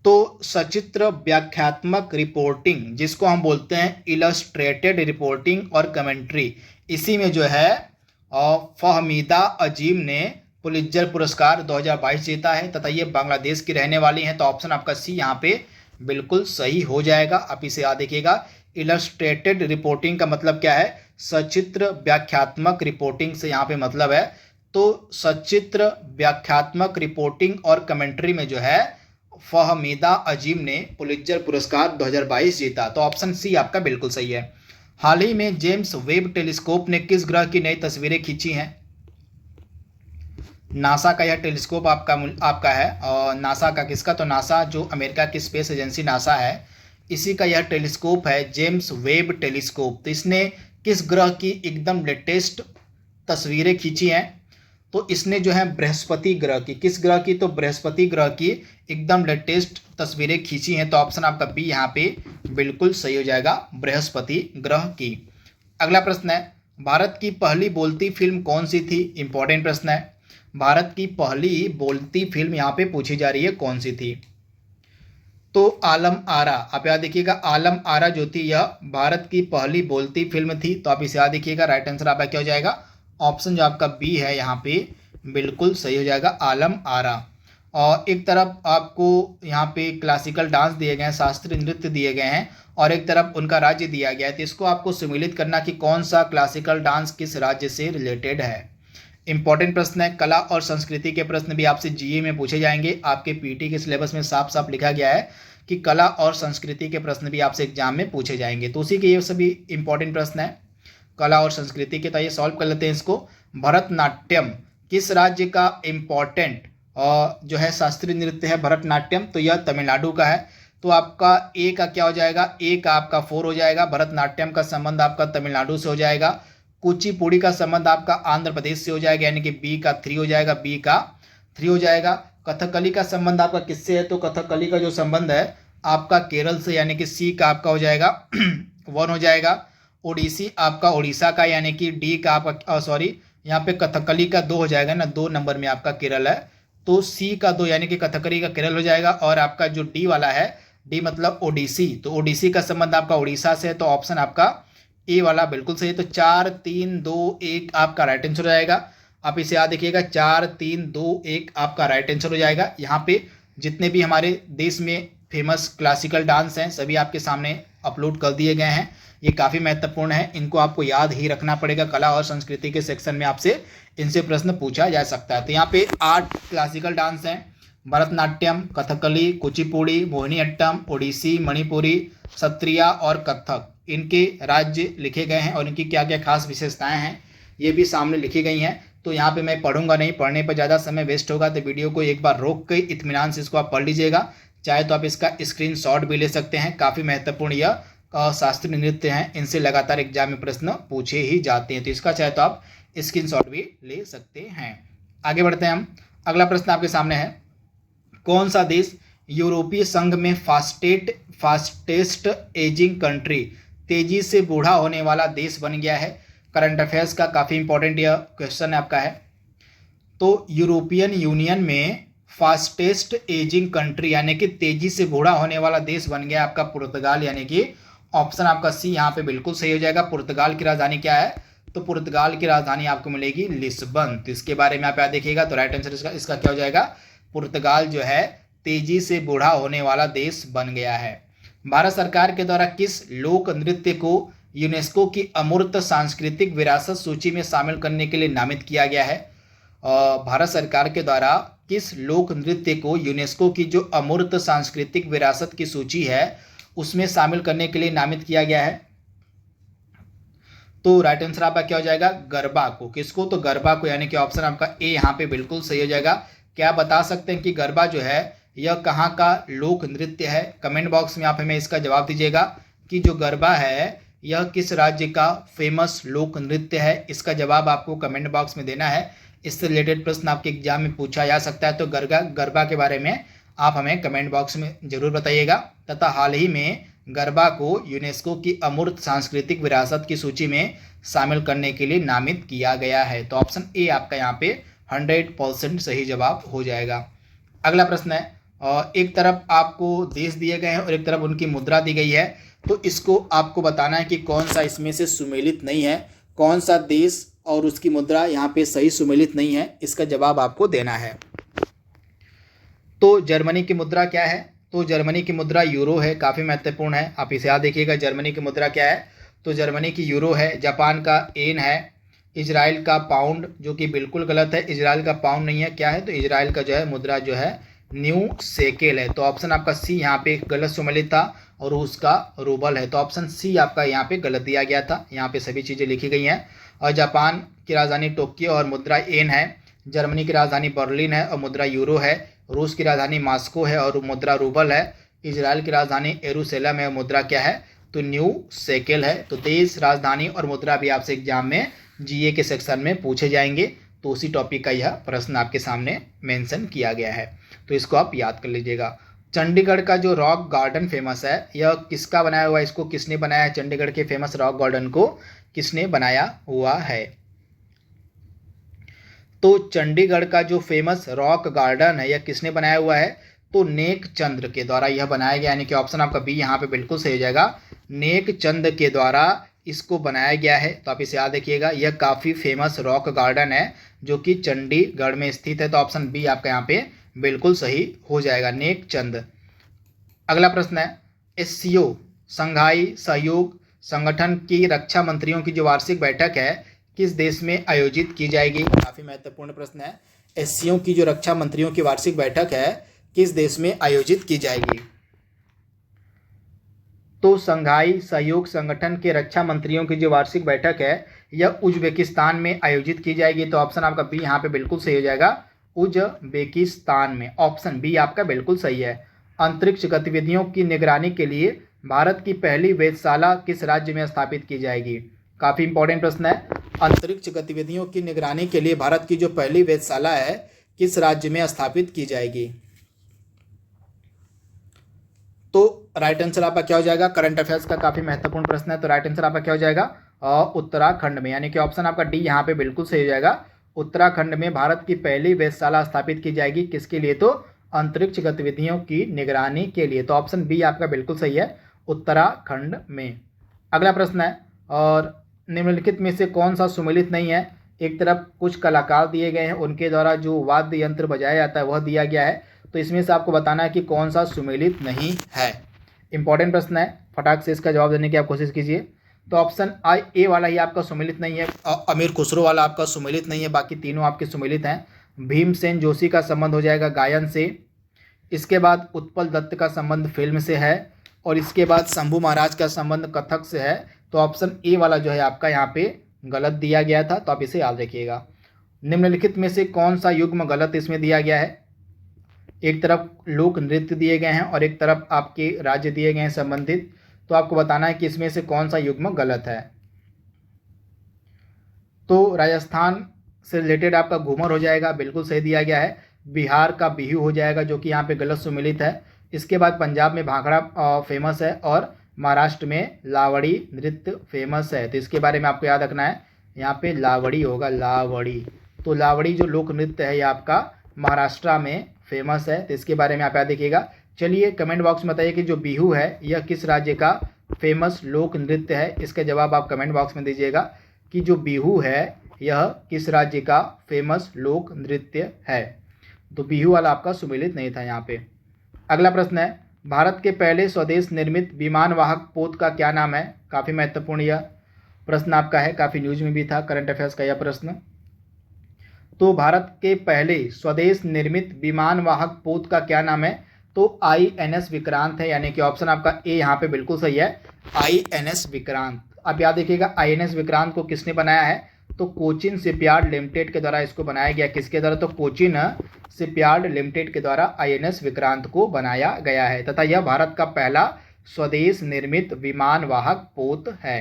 तो सचित्र व्याख्यात्मक रिपोर्टिंग, जिसको हम बोलते हैं इलस्ट्रेटेड रिपोर्टिंग और कमेंट्री, इसी में जो है फहमीदा अजीम ने पुलित्जर पुरस्कार 2022 जीता है तथा ये बांग्लादेश की रहने वाली हैं। तो ऑप्शन आपका सी यहाँ पे बिल्कुल सही हो जाएगा। आप इसे याद रखिएगा। इलस्ट्रेटेड रिपोर्टिंग का मतलब क्या है? सचित्र व्याख्यात्मक रिपोर्टिंग से यहाँ पे मतलब है। तो सचित्र व्याख्यात्मक रिपोर्टिंग और कमेंट्री में जो है फहमीदा अजीम ने पुलित्जर पुरस्कार 2022 जीता। तो ऑप्शन सी आपका बिल्कुल सही है। हाल ही में जेम्स वेब टेलीस्कोप ने किस ग्रह की नई तस्वीरें खींची हैं? नासा का यह टेलीस्कोप आपका है। और नासा का किसका? तो नासा जो अमेरिका की स्पेस एजेंसी नासा है इसी का यह टेलीस्कोप है, जेम्स वेब टेलीस्कोप। तो इसने किस ग्रह की एकदम लेटेस्ट तस्वीरें खींची हैं? तो इसने जो है बृहस्पति ग्रह की, किस ग्रह की? तो बृहस्पति ग्रह की एकदम लेटेस्ट तस्वीरें खींची हैं। तो ऑप्शन आपका बी यहाँ पे बिल्कुल सही हो जाएगा, बृहस्पति ग्रह की। अगला प्रश्न है, भारत की पहली बोलती फिल्म कौन सी थी? इंपॉर्टेंट प्रश्न है। भारत की पहली बोलती फिल्म यहाँ पे पूछी जा रही है, कौन सी थी? तो आलम आरा, आप याद देखिएगा, आलम आरा जो थी यह भारत की पहली बोलती फिल्म थी। तो आप इसे याद देखिएगा, राइट आंसर आपका क्या हो जाएगा? ऑप्शन जो आपका बी है यहाँ पे बिल्कुल सही हो जाएगा, आलम आरा। और एक तरफ आपको यहाँ पे क्लासिकल डांस दिए गए हैं, शास्त्रीय नृत्य दिए गए हैं, और एक तरफ उनका राज्य दिया गया है। तो इसको आपको सम्मिलित करना कि कौन सा क्लासिकल डांस किस राज्य से रिलेटेड है। इंपॉर्टेंट प्रश्न है। कला और संस्कृति के प्रश्न भी आपसे जीए में पूछे जाएंगे। आपके पीटी के सिलेबस में साफ साफ लिखा गया है कि कला और संस्कृति के प्रश्न भी आपसे एग्जाम में पूछे जाएंगे। तो उसी के ये सभी इंपॉर्टेंट प्रश्न है कला और संस्कृति के। तो ये सॉल्व कर लेते हैं इसको। भरतनाट्यम किस राज्य का इम्पॉर्टेंट जो है शास्त्रीय नृत्य है? भरतनाट्यम तो यह तमिलनाडु का है। तो आपका ए का क्या हो जाएगा, ए का आपका 4 हो जाएगा। भरतनाट्यम का संबंध आपका तमिलनाडु से हो जाएगा। कुचिपुड़ी का संबंध आपका आंध्र प्रदेश से हो जाएगा, यानी कि बी का 3 हो जाएगा, बी का 3 हो जाएगा। कथकली का संबंध आपका किससे है, तो कथकली का जो संबंध है आपका केरल से, यानी कि सी का आपका हो जाएगा 1 हो जाएगा। ओडिसी आपका उड़ीसा का, यानी कि डी का आपका सॉरी यहाँ पे कथकली का 2 हो जाएगा ना, 2 नंबर में आपका केरल है, तो सी का 2 यानी कि कथकली का केरल हो जाएगा। और आपका जो डी वाला है, डी मतलब ओडिसी, तो ओडिसी का संबंध आपका उड़ीसा से है, तो ऑप्शन आपका ए वाला बिल्कुल सही है। तो 4 3 2 1 आपका राइट आंसर हो जाएगा। आप इसे याद रखिएगा, 4 3 2 1 आपका राइट आंसर हो जाएगा। यहाँ पे जितने भी हमारे देश में फेमस क्लासिकल डांस हैं सभी आपके सामने अपलोड कर दिए गए हैं। ये काफ़ी महत्वपूर्ण है, इनको आपको याद ही रखना पड़ेगा। कला और संस्कृति के सेक्शन में आपसे इनसे प्रश्न पूछा जा सकता है। तो यहाँ पे 8 क्लासिकल डांस हैं, भरतनाट्यम, कथकली, कुचिपुड़ी, मोहिनीअट्टम, ओडिसी, मणिपुरी, सत्रिया और कथक। इनके राज्य लिखे गए हैं और इनकी क्या क्या खास विशेषताएं हैं ये भी सामने लिखी गई हैं। तो यहाँ पे मैं पढ़ूंगा नहीं, पढ़ने पर ज़्यादा समय वेस्ट होगा, तो वीडियो को एक बार रोक के इत्मीनान से इसको आप पढ़ लीजिएगा। चाहे तो आप इसका स्क्रीनशॉट भी ले सकते हैं। काफ़ी महत्वपूर्ण यह शास्त्रीय नृत्य हैं, इनसे लगातार एग्जाम में प्रश्न पूछे ही जाते हैं, तो इसका चाहे तो आप स्क्रीनशॉट भी ले सकते हैं। आगे बढ़ते हैं हम। अगला प्रश्न आपके सामने है, कौन सा देश यूरोपीय संघ में फास्टेस्ट एजिंग कंट्री, तेजी से बूढ़ा होने वाला देश बन गया है। करंट अफेयर्स का काफ़ी इंपॉर्टेंट यह क्वेश्चन आपका है। तो यूरोपियन यूनियन में फास्टेस्ट एजिंग कंट्री यानी कि तेजी से बूढ़ा होने वाला देश बन गया आपका पुर्तगाल, यानी कि ऑप्शन आपका सी यहाँ पे बिल्कुल सही हो जाएगा। पुर्तगाल की राजधानी क्या है, तो पुर्तगाल की राजधानी आपको मिलेगी लिस्बन। तो इसके बारे में आप याद देखिएगा, तो राइट आंसर इसका क्या हो जाएगा, पुर्तगाल जो है तेजी से बूढ़ा होने वाला देश बन गया है। भारत सरकार के द्वारा किस लोक नृत्य को यूनेस्को की अमूर्त सांस्कृतिक विरासत सूची में शामिल करने के लिए नामित किया गया है। भारत सरकार के द्वारा किस लोक नृत्य को यूनेस्को की जो अमूर्त सांस्कृतिक विरासत की सूची है उसमें शामिल करने के लिए नामित किया गया है। तो राइट आंसर आपका क्या हो जाएगा, गरबा को। किसको, तो गरबा को, यानी कि ऑप्शन आपका ए यहाँ पे बिल्कुल सही हो जाएगा। क्या बता सकते हैं कि गरबा जो है यह कहाँ का लोक नृत्य है, कमेंट बॉक्स में आप हमें इसका जवाब दीजिएगा कि जो गरबा है यह किस राज्य का फेमस लोक नृत्य है। इसका जवाब आपको कमेंट बॉक्स में देना है। इससे रिलेटेड प्रश्न आपके एग्जाम में पूछा जा सकता है, तो गरबा के बारे में आप हमें कमेंट बॉक्स में जरूर बताइएगा। तथा हाल ही में गरबा को यूनेस्को की अमूर्त सांस्कृतिक विरासत की सूची में शामिल करने के लिए नामित किया गया है। तो ऑप्शन ए आपका यहाँ पे 100% सही जवाब हो जाएगा। अगला प्रश्न है, एक तरफ आपको देश दिए गए हैं और एक तरफ उनकी मुद्रा दी गई है, तो इसको आपको बताना है कि कौन सा इसमें से सुमेलित नहीं है, कौन सा देश और उसकी मुद्रा यहाँ पे सही सुमेलित नहीं है, इसका जवाब आपको देना है। तो जर्मनी की मुद्रा क्या है, तो जर्मनी की मुद्रा यूरो है, काफ़ी महत्वपूर्ण है, आप इसे याद देखिएगा। जर्मनी की मुद्रा क्या है, तो जर्मनी की यूरो है। जापान का येन है। इजराइल का पाउंड, जो कि बिल्कुल गलत है, इजराइल का पाउंड नहीं है, क्या है, तो इजराइल का जो है मुद्रा जो है न्यू शेकेल है। तो ऑप्शन आपका सी यहाँ पे गलत सुमेलित था और उसका रूबल है, तो ऑप्शन सी आपका यहाँ पे गलत दिया गया था। यहाँ पे सभी चीज़ें लिखी गई हैं। और जापान की राजधानी टोक्यो और मुद्रा येन है। जर्मनी की राजधानी बर्लिन है और मुद्रा यूरो है। रूस की राजधानी मॉस्को है और मुद्रा रूबल है। इजराइल की राजधानी यरूशलेम है और मुद्रा क्या है, तो न्यू शेकेल है। तो देश, राजधानी और मुद्रा भी आपसे एग्जाम में जीए के सेक्शन में पूछे जाएंगे, तो उसी टॉपिक का यह प्रश्न आपके सामने मेंशन किया गया है, तो इसको आप याद कर लीजिएगा। चंडीगढ़ का जो रॉक गार्डन फेमस है, यह किसका बनाया हुआ है, इसको किसने बनाया है, चंडीगढ़ के फेमस रॉक गार्डन को किसने बनाया हुआ है। तो चंडीगढ़ का जो फेमस रॉक गार्डन है यह किसने बनाया हुआ है, तो नेक चंद के द्वारा यह बनाया गया, यानी कि ऑप्शन आपका बी यहाँ पे बिल्कुल सही हो जाएगा। नेक चंद के द्वारा इसको बनाया गया है। तो आप इसे याद रखिएगा, यह काफ़ी फेमस रॉक गार्डन है जो कि चंडीगढ़ में स्थित है। तो ऑप्शन बी आपका यहाँ पे बिल्कुल सही हो जाएगा, नेक चंद। अगला प्रश्न है, एससीओ संघाई सहयोग संगठन की रक्षा मंत्रियों की जो वार्षिक बैठक है किस देश में आयोजित की जाएगी। काफ़ी महत्वपूर्ण प्रश्न है। एससीओ की जो रक्षा मंत्रियों की वार्षिक बैठक है किस देश में आयोजित की जाएगी। तो संघाई सहयोग संगठन के रक्षा मंत्रियों की जो वार्षिक बैठक है यह उज्बेकिस्तान में आयोजित की जाएगी। तो ऑप्शन आपका बी यहाँ पे बिल्कुल सही हो जाएगा, उज्बेकिस्तान में। ऑप्शन बी आपका बिल्कुल सही है। अंतरिक्ष गतिविधियों की निगरानी के लिए भारत की पहली वेधशाला किस राज्य में स्थापित की जाएगी? काफ़ी इंपॉर्टेंट प्रश्न है। अंतरिक्ष गतिविधियों की निगरानी के लिए भारत की जो पहली वेधशाला है किस राज्य में स्थापित की जाएगी? तो राइट आंसर आपका क्या हो जाएगा? करंट अफेयर्स का काफ़ी महत्वपूर्ण प्रश्न है, तो राइट आंसर आपका क्या हो जाएगा? उत्तराखंड में, यानी कि ऑप्शन आपका डी यहाँ पे बिल्कुल सही हो जाएगा। उत्तराखंड में भारत की पहली वेधशाला स्थापित की जाएगी, किसके लिए? तो अंतरिक्ष गतिविधियों की निगरानी के लिए। तो ऑप्शन बी आपका बिल्कुल सही है, उत्तराखंड में। अगला प्रश्न है, और निम्नलिखित में से कौन सा सुमेलित नहीं है? एक तरफ कुछ कलाकार दिए गए हैं, उनके द्वारा जो वाद्य यंत्र बजाया जाता है वह दिया गया है, तो इसमें से आपको बताना है कि कौन सा सुमेलित नहीं है। इंपॉर्टेंट प्रश्न है, फटाक से इसका जवाब देने की आप कोशिश कीजिए। तो ऑप्शन ए वाला ही आपका सुमेलित नहीं है, अमीर खुसरो वाला आपका सुमेलित नहीं है, बाकी तीनों आपके सुमेलित हैं। भीमसेन जोशी का संबंध हो जाएगा गायन से, इसके बाद उत्पल दत्त का संबंध फिल्म से है, और इसके बाद शंभू महाराज का संबंध कथक से है। तो ऑप्शन ए वाला जो है आपका यहाँ पे गलत दिया गया था, तो आप इसे याद रखिएगा। निम्नलिखित में से कौन सा युग्म गलत इसमें दिया गया है? एक तरफ लोक नृत्य दिए गए हैं और एक तरफ आपके राज्य दिए गए हैं संबंधित, तो आपको बताना है कि इसमें से कौन सा युग्म गलत है। तो राजस्थान से रिलेटेड आपका घूमर हो जाएगा, बिल्कुल सही दिया गया है। बिहार का बिहू हो जाएगा, जो कि यहाँ पे गलत सुमेलित है। इसके बाद पंजाब में भांगड़ा फेमस है, और महाराष्ट्र में लावड़ी नृत्य फेमस है, तो इसके बारे में आपको याद रखना है। यहाँ पे लावड़ी होगा, लावड़ी। तो लावड़ी जो लोक नृत्य है ये आपका महाराष्ट्र में फेमस है, तो इसके बारे में आप याद रखिएगा। चलिए कमेंट बॉक्स में बताइए कि जो बिहू है यह किस राज्य का फेमस लोक नृत्य है। इसका जवाब आप कमेंट बॉक्स में दीजिएगा कि जो बिहू है यह किस राज्य का फेमस लोक नृत्य है। तो बिहू वाला आपका सुमेलित नहीं था यहाँ पे। अगला प्रश्न है, भारत के पहले स्वदेश निर्मित विमान वाहक पोत का क्या नाम है? काफ़ी महत्वपूर्ण यह प्रश्न आपका है, काफ़ी न्यूज में भी था, करंट अफेयर्स का यह प्रश्न। तो भारत के पहले स्वदेश निर्मित विमान वाहक पोत का क्या नाम है? तो INS विक्रांत है, यानी कि ऑप्शन आपका ए यहाँ पे बिल्कुल सही है, INS विक्रांत। आप याद रखिएगा INS विक्रांत को किसने बनाया है? तो कोचिन शिपयार्ड लिमिटेड के द्वारा इसको बनाया गया। किसके द्वारा? तो कोचिन शिपयार्ड लिमिटेड के द्वारा INS विक्रांत को बनाया गया है, तथा यह भारत का पहला स्वदेश निर्मित विमान वाहक पोत है।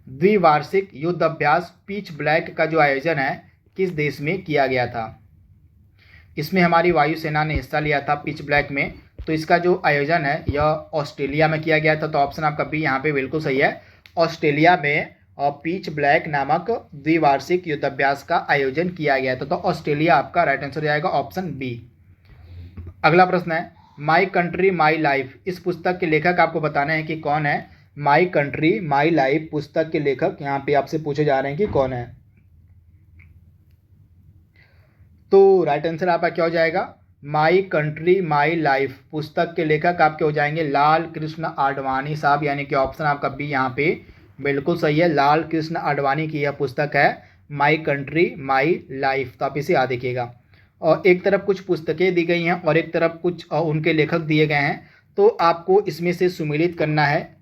द्विवार्षिक युद्ध अभ्यास पिच ब्लैक का जो आयोजन है किस देश में किया गया था? इसमें हमारी वायुसेना ने हिस्सा लिया था पिच ब्लैक में, तो इसका जो आयोजन है यह ऑस्ट्रेलिया में किया गया था। तो ऑप्शन आपका बी यहाँ पे बिल्कुल सही है, ऑस्ट्रेलिया में पिच ब्लैक नामक द्विवार्षिक युद्धाभ्यास का आयोजन किया गया था। तो ऑस्ट्रेलिया आपका राइट आंसर जाएगा, ऑप्शन बी। अगला प्रश्न है, माई कंट्री माई लाइफ, इस पुस्तक के लेखक आपको बताना है कि कौन है। माई कंट्री माई लाइफ पुस्तक के लेखक यहाँ पे आपसे पूछे जा रहे हैं कि कौन है। तो राइट आंसर आपका क्या हो जाएगा? माई कंट्री माई लाइफ पुस्तक के लेखक आपके हो जाएंगे लाल कृष्ण आडवाणी साहब, यानी कि ऑप्शन आपका बी यहाँ पे बिल्कुल सही है। लाल कृष्ण आडवाणी की यह पुस्तक है माई कंट्री माई लाइफ, तो आप इसे याद रखिएगा। और एक तरफ कुछ पुस्तकें दी गई हैं और एक तरफ कुछ उनके लेखक दिए गए हैं, तो आपको इसमें से सुमेलित करना है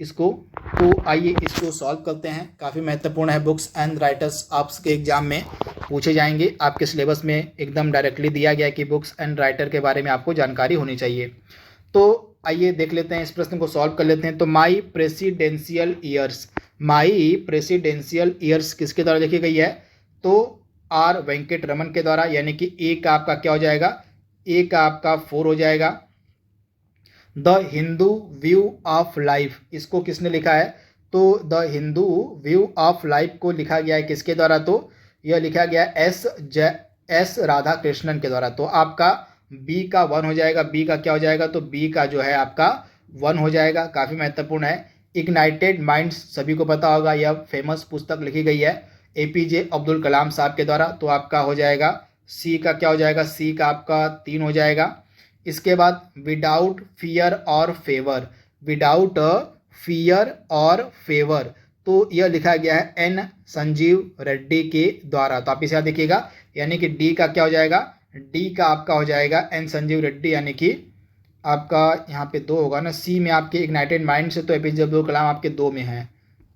इसको। तो आइए इसको सॉल्व करते हैं, काफ़ी महत्वपूर्ण है। बुक्स एंड राइटर्स आपके एग्जाम में पूछे जाएंगे, आपके सिलेबस में एकदम डायरेक्टली दिया गया कि बुक्स एंड राइटर के बारे में आपको जानकारी होनी चाहिए। तो आइए देख लेते हैं, इस प्रश्न को सॉल्व कर लेते हैं। तो माई प्रेसिडेंशियल ईयर्स, माई प्रेसिडेंशियल ईयर्स किसके द्वारा लिखी गई है? तो आर वेंकट रमन के द्वारा, यानी कि ए का आपका क्या हो जाएगा? ए का आपका 4 हो जाएगा। The Hindu view of life, इसको किसने लिखा है? तो the Hindu view of life को लिखा गया है किसके द्वारा? तो यह लिखा गया एस राधा कृष्णन के द्वारा। तो आपका बी का 1 हो जाएगा। बी का क्या हो जाएगा? तो बी का जो है आपका 1 हो जाएगा, काफ़ी महत्वपूर्ण है। इग्नाइटेड माइंड्स सभी को पता होगा, यह फेमस पुस्तक लिखी गई है APJ अब्दुल कलाम साहब के द्वारा। तो आपका हो जाएगा सी का क्या हो जाएगा? सी का आपका 3 हो जाएगा। इसके बाद विदाउट फियर और फेवर, विदाउट फियर और फेवर, तो यह लिखा गया है N संजीव रेड्डी के द्वारा। तो आप इसे याद देखिएगा, यानी कि डी का क्या हो जाएगा? डी का आपका हो जाएगा N संजीव रेड्डी, यानी कि आपका यहाँ पे 2 होगा ना। सी में आपके इग्नाइटेड माइंड से तो APJ अब्दुल कलाम आपके 2 में है,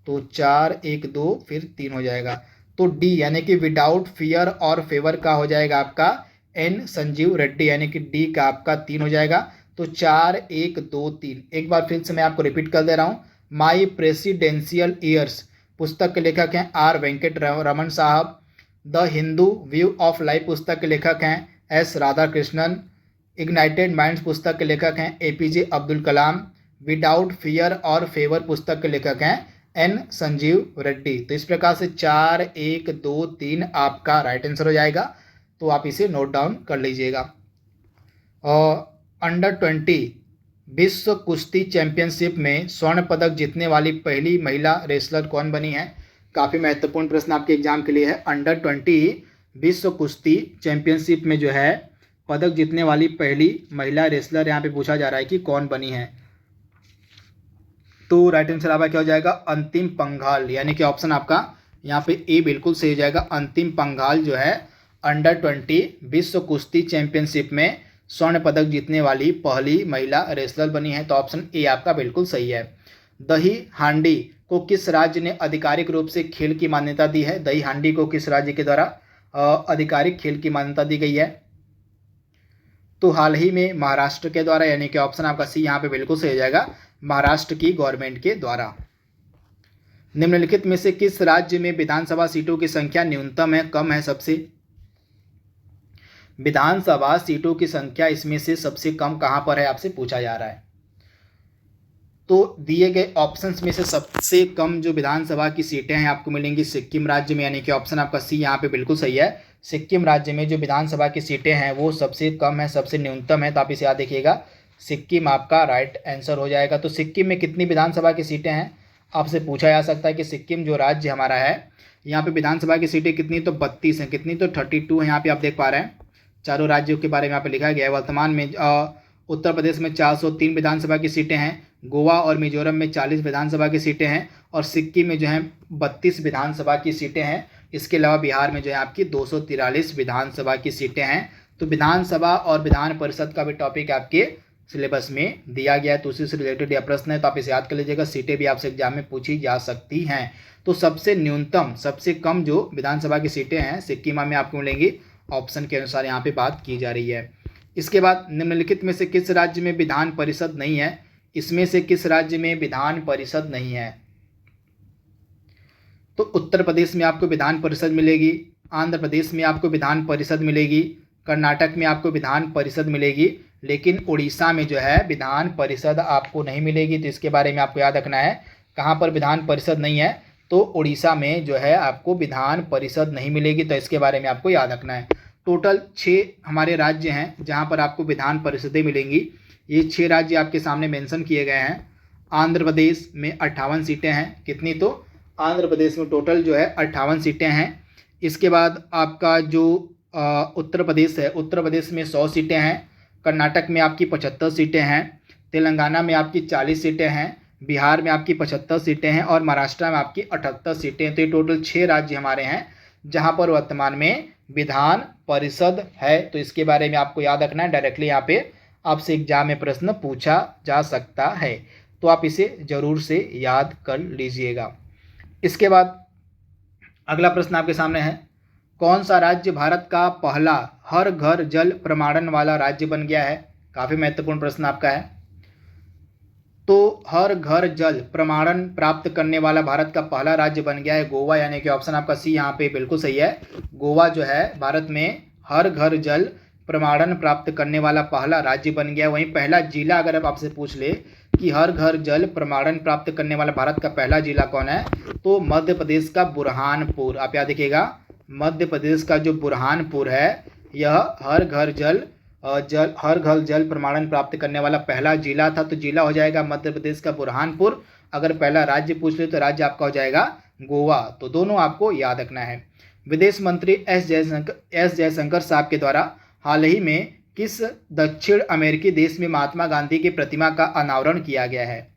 तो 4 1 2 फिर 3 हो जाएगा। तो डी यानी कि विदाउट फियर और फेवर का हो जाएगा आपका N संजीव रेड्डी, यानी कि डी का आपका 3 हो जाएगा। तो तो 4, 1, 2, 3। एक बार फिर से मैं आपको रिपीट कर दे रहा हूँ। माई प्रेसिडेंशियल ईयर्स पुस्तक के लेखक हैं आर वेंकट रमन साहब। The Hindu view of life पुस्तक के लेखक हैं एस राधाकृष्णन। इग्नाइटेड माइंड्स पुस्तक के लेखक हैं APJ Abdul Kalam. Without fear और फेवर पुस्तक के लेखक हैं एन संजीव रेड्डी। तो इस प्रकार से 4, 1, 2, 3 आपका राइट आंसर हो जाएगा। तो आप इसे नोट डाउन कर लीजिएगा। और अंडर 20 विश्व कुश्ती चैंपियनशिप में स्वर्ण पदक जीतने वाली पहली महिला रेसलर कौन बनी है? काफ़ी महत्वपूर्ण प्रश्न आपके एग्जाम के लिए है। अंडर 20 विश्व कुश्ती चैंपियनशिप में जो है पदक जीतने वाली पहली महिला रेसलर यहाँ पे पूछा जा रहा है कि कौन बनी है। तो राइट आंसर आपका क्या हो जाएगा? अंतिम पंघाल, यानी कि ऑप्शन आपका यहाँ पे ए बिल्कुल सही हो जाएगा। अंतिम पंघाल जो है अंडर 20 विश्व कुश्ती चैंपियनशिप में स्वर्ण पदक जीतने वाली पहली महिला रेसलर बनी है। तो ऑप्शन ए आपका बिल्कुल सही है। दही हांडी को किस राज्य ने आधिकारिक रूप से खेल की मान्यता दी है? दही हांडी को किस राज्य के द्वारा आधिकारिक खेल की मान्यता दी गई है? तो हाल ही में महाराष्ट्र के द्वारा, यानी कि ऑप्शन आपका सी यहाँ पे बिल्कुल सही हो जाएगा, महाराष्ट्र की गवर्नमेंट के द्वारा। निम्नलिखित में से किस राज्य में विधानसभा सीटों की संख्या न्यूनतम है, कम है सबसे? विधानसभा सीटों की संख्या इसमें से सबसे कम कहां पर है आपसे पूछा जा रहा है। तो दिए गए ऑप्शंस में से सबसे कम जो विधानसभा की सीटें हैं आपको मिलेंगी सिक्किम राज्य में, यानी कि ऑप्शन आपका सी यहाँ पे बिल्कुल सही है। सिक्किम राज्य में जो विधानसभा की सीटें हैं वो सबसे कम है, सबसे न्यूनतम है। तो आप इसे याद देखिएगा, सिक्किम आपका राइट आंसर हो जाएगा। तो सिक्किम में कितनी विधानसभा की सीटें हैं आपसे पूछा जा सकता है कि सिक्किम जो राज्य हमारा है यहाँ पे विधानसभा की सीटें कितनी? तो 32 हैं। कितनी? तो 32 है। यहाँ पे आप देख पा रहे हैं चारों राज्यों के बारे में यहाँ पे लिखा गया है। वर्तमान में उत्तर प्रदेश में 403 विधानसभा की सीटें हैं, गोवा और मिजोरम में 40 विधानसभा की सीटें हैं और सिक्किम में जो है 32 विधानसभा की सीटें हैं। इसके अलावा बिहार में जो है आपकी 243 विधानसभा की सीटें हैं। तो विधानसभा और विधान परिषद का भी टॉपिक आपके सिलेबस में दिया गया है, तो उसी से रिलेटेड यह प्रश्न है। तो आप इसे याद कर लीजिएगा, सीटें भी आपसे एग्जाम में पूछी जा सकती हैं। तो सबसे न्यूनतम, सबसे कम जो विधानसभा की सीटें हैं सिक्किम में आपको मिलेंगी, ऑप्शन के अनुसार यहाँ पे बात की जा रही है। इसके बाद निम्नलिखित में से किस राज्य में विधान परिषद नहीं है? इसमें से किस राज्य में विधान परिषद नहीं है? तो उत्तर प्रदेश में आपको विधान परिषद मिलेगी, आंध्र प्रदेश में आपको विधान परिषद मिलेगी, कर्नाटक में आपको विधान परिषद मिलेगी, लेकिन उड़ीसा में जो है विधान परिषद आपको नहीं मिलेगी। तो इसके बारे में आपको याद रखना है, कहाँ पर विधान परिषद नहीं है? तो उड़ीसा में जो है आपको विधान परिषद नहीं मिलेगी। तो इसके बारे में आपको याद रखना है। टोटल 6 हमारे राज्य हैं जहाँ पर आपको विधान परिषदें मिलेंगी। ये 6 राज्य आपके सामने मेंशन किए गए हैं। आंध्र प्रदेश में 58 सीटें हैं। कितनी? तो आंध्र प्रदेश में टोटल जो है 58 सीटें हैं। इसके बाद आपका जो उत्तर प्रदेश है, उत्तर प्रदेश में 100 सीटें हैं। कर्नाटक में आपकी 75 सीटें हैं। तेलंगाना में आपकी 40 सीटें हैं। बिहार में आपकी 75 सीटें हैं और महाराष्ट्र में आपकी 78 सीटें हैं। तो ये टोटल 6 राज्य हमारे हैं जहाँ पर वर्तमान में विधान परिषद है। तो इसके बारे में आपको याद रखना है, डायरेक्टली यहाँ पे आपसे एग्जाम में प्रश्न पूछा जा सकता है। तो आप इसे जरूर से याद कर लीजिएगा। इसके बाद अगला प्रश्न आपके सामने है, कौन सा राज्य भारत का पहला हर घर जल प्रमाणन वाला राज्य बन गया है? काफ़ी महत्वपूर्ण प्रश्न आपका है। तो हर घर जल प्रमाणन प्राप्त करने वाला भारत का पहला राज्य बन गया है गोवा, यानी कि ऑप्शन आपका सी यहाँ पे बिल्कुल सही है। गोवा जो है भारत में हर घर जल प्रमाणन प्राप्त करने वाला पहला राज्य बन गया है। वहीं पहला जिला अगर आप आपसे पूछ ले कि हर घर जल प्रमाणन प्राप्त करने वाला भारत का पहला जिला कौन है, तो मध्य प्रदेश का बुरहानपुर। आप याद रखिएगा, मध्य प्रदेश का जो बुरहानपुर है यह हर घर जल प्रमाणन प्राप्त करने वाला पहला जिला था। तो जिला हो जाएगा मध्य प्रदेश का बुरहानपुर। अगर पहला राज्य पूछ ले तो राज्य आपका हो जाएगा गोवा। तो दोनों आपको याद रखना है। विदेश मंत्री एस जयशंकर साहब के द्वारा हाल ही में किस दक्षिण अमेरिकी देश में महात्मा गांधी की प्रतिमा का अनावरण किया गया है?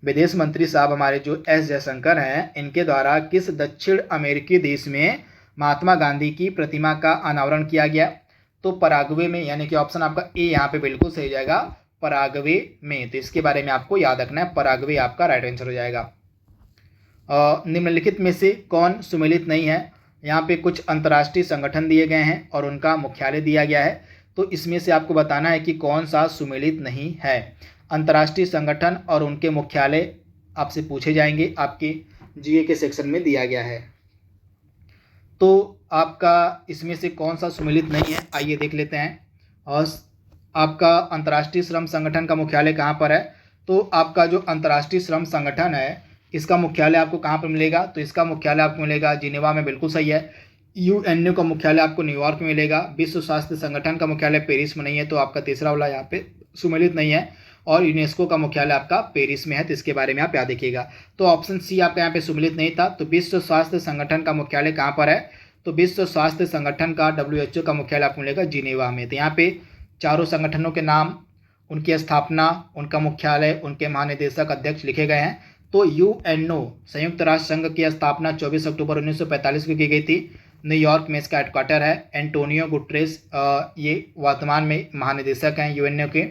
विदेश मंत्री साहब हमारे जो एस जयशंकर हैं, इनके द्वारा किस दक्षिण अमेरिकी देश में महात्मा गांधी की प्रतिमा का अनावरण किया गया? तो पराग्वे में, यानी कि ऑप्शन आपका ए यहाँ पे बिल्कुल सही जाएगा, पराग्वे में। तो इसके बारे में आपको याद रखना है, पराग्वे आपका राइट आंसर हो जाएगा। निम्नलिखित में से कौन सुमेलित नहीं है? यहाँ पे कुछ अंतर्राष्ट्रीय संगठन दिए गए हैं और उनका मुख्यालय दिया गया है। तो इसमें से आपको बताना है कि कौन सा सुमेलित नहीं है। अंतर्राष्ट्रीय संगठन और उनके मुख्यालय आपसे पूछे जाएंगे, आपके जीए के सेक्शन में दिया गया है। तो आपका इसमें से कौन सा सुमेलित नहीं है, आइए देख लेते हैं। और आपका अंतर्राष्ट्रीय श्रम संगठन का मुख्यालय कहाँ पर है? तो आपका जो अंतर्राष्ट्रीय श्रम संगठन है इसका मुख्यालय आपको कहाँ पर मिलेगा? तो इसका मुख्यालय आपको मिलेगा जिनेवा में, बिल्कुल सही है। यूएनओ का मुख्यालय आपको न्यूयॉर्क में मिलेगा। विश्व स्वास्थ्य संगठन का मुख्यालय पेरिस में नहीं है, तो आपका तीसरा वाला यहाँ पे सुमेलित नहीं है। और यूनेस्को का मुख्यालय आपका पेरिस में है, तो इसके बारे में आप याद रखिएगा। तो ऑप्शन सी आपका यहाँ पे सुमेलित नहीं था। तो विश्व स्वास्थ्य संगठन का मुख्यालय कहाँ पर है? तो विश्व स्वास्थ्य संगठन का WHO का मुख्यालय आपको मिलेगा जिनेवा में। तो यहाँ पे चारों संगठनों के नाम, उनकी स्थापना, उनका मुख्यालय, उनके महानिदेशक, अध्यक्ष लिखे गए हैं। तो यूएनओ संयुक्त राष्ट्र संघ की स्थापना 24 अक्टूबर 1945 को की गई थी। न्यूयॉर्क में इसका हेडक्वार्टर है। एंटोनियो गुटरेस ये वर्तमान में महानिदेशक हैं यूएनओ के।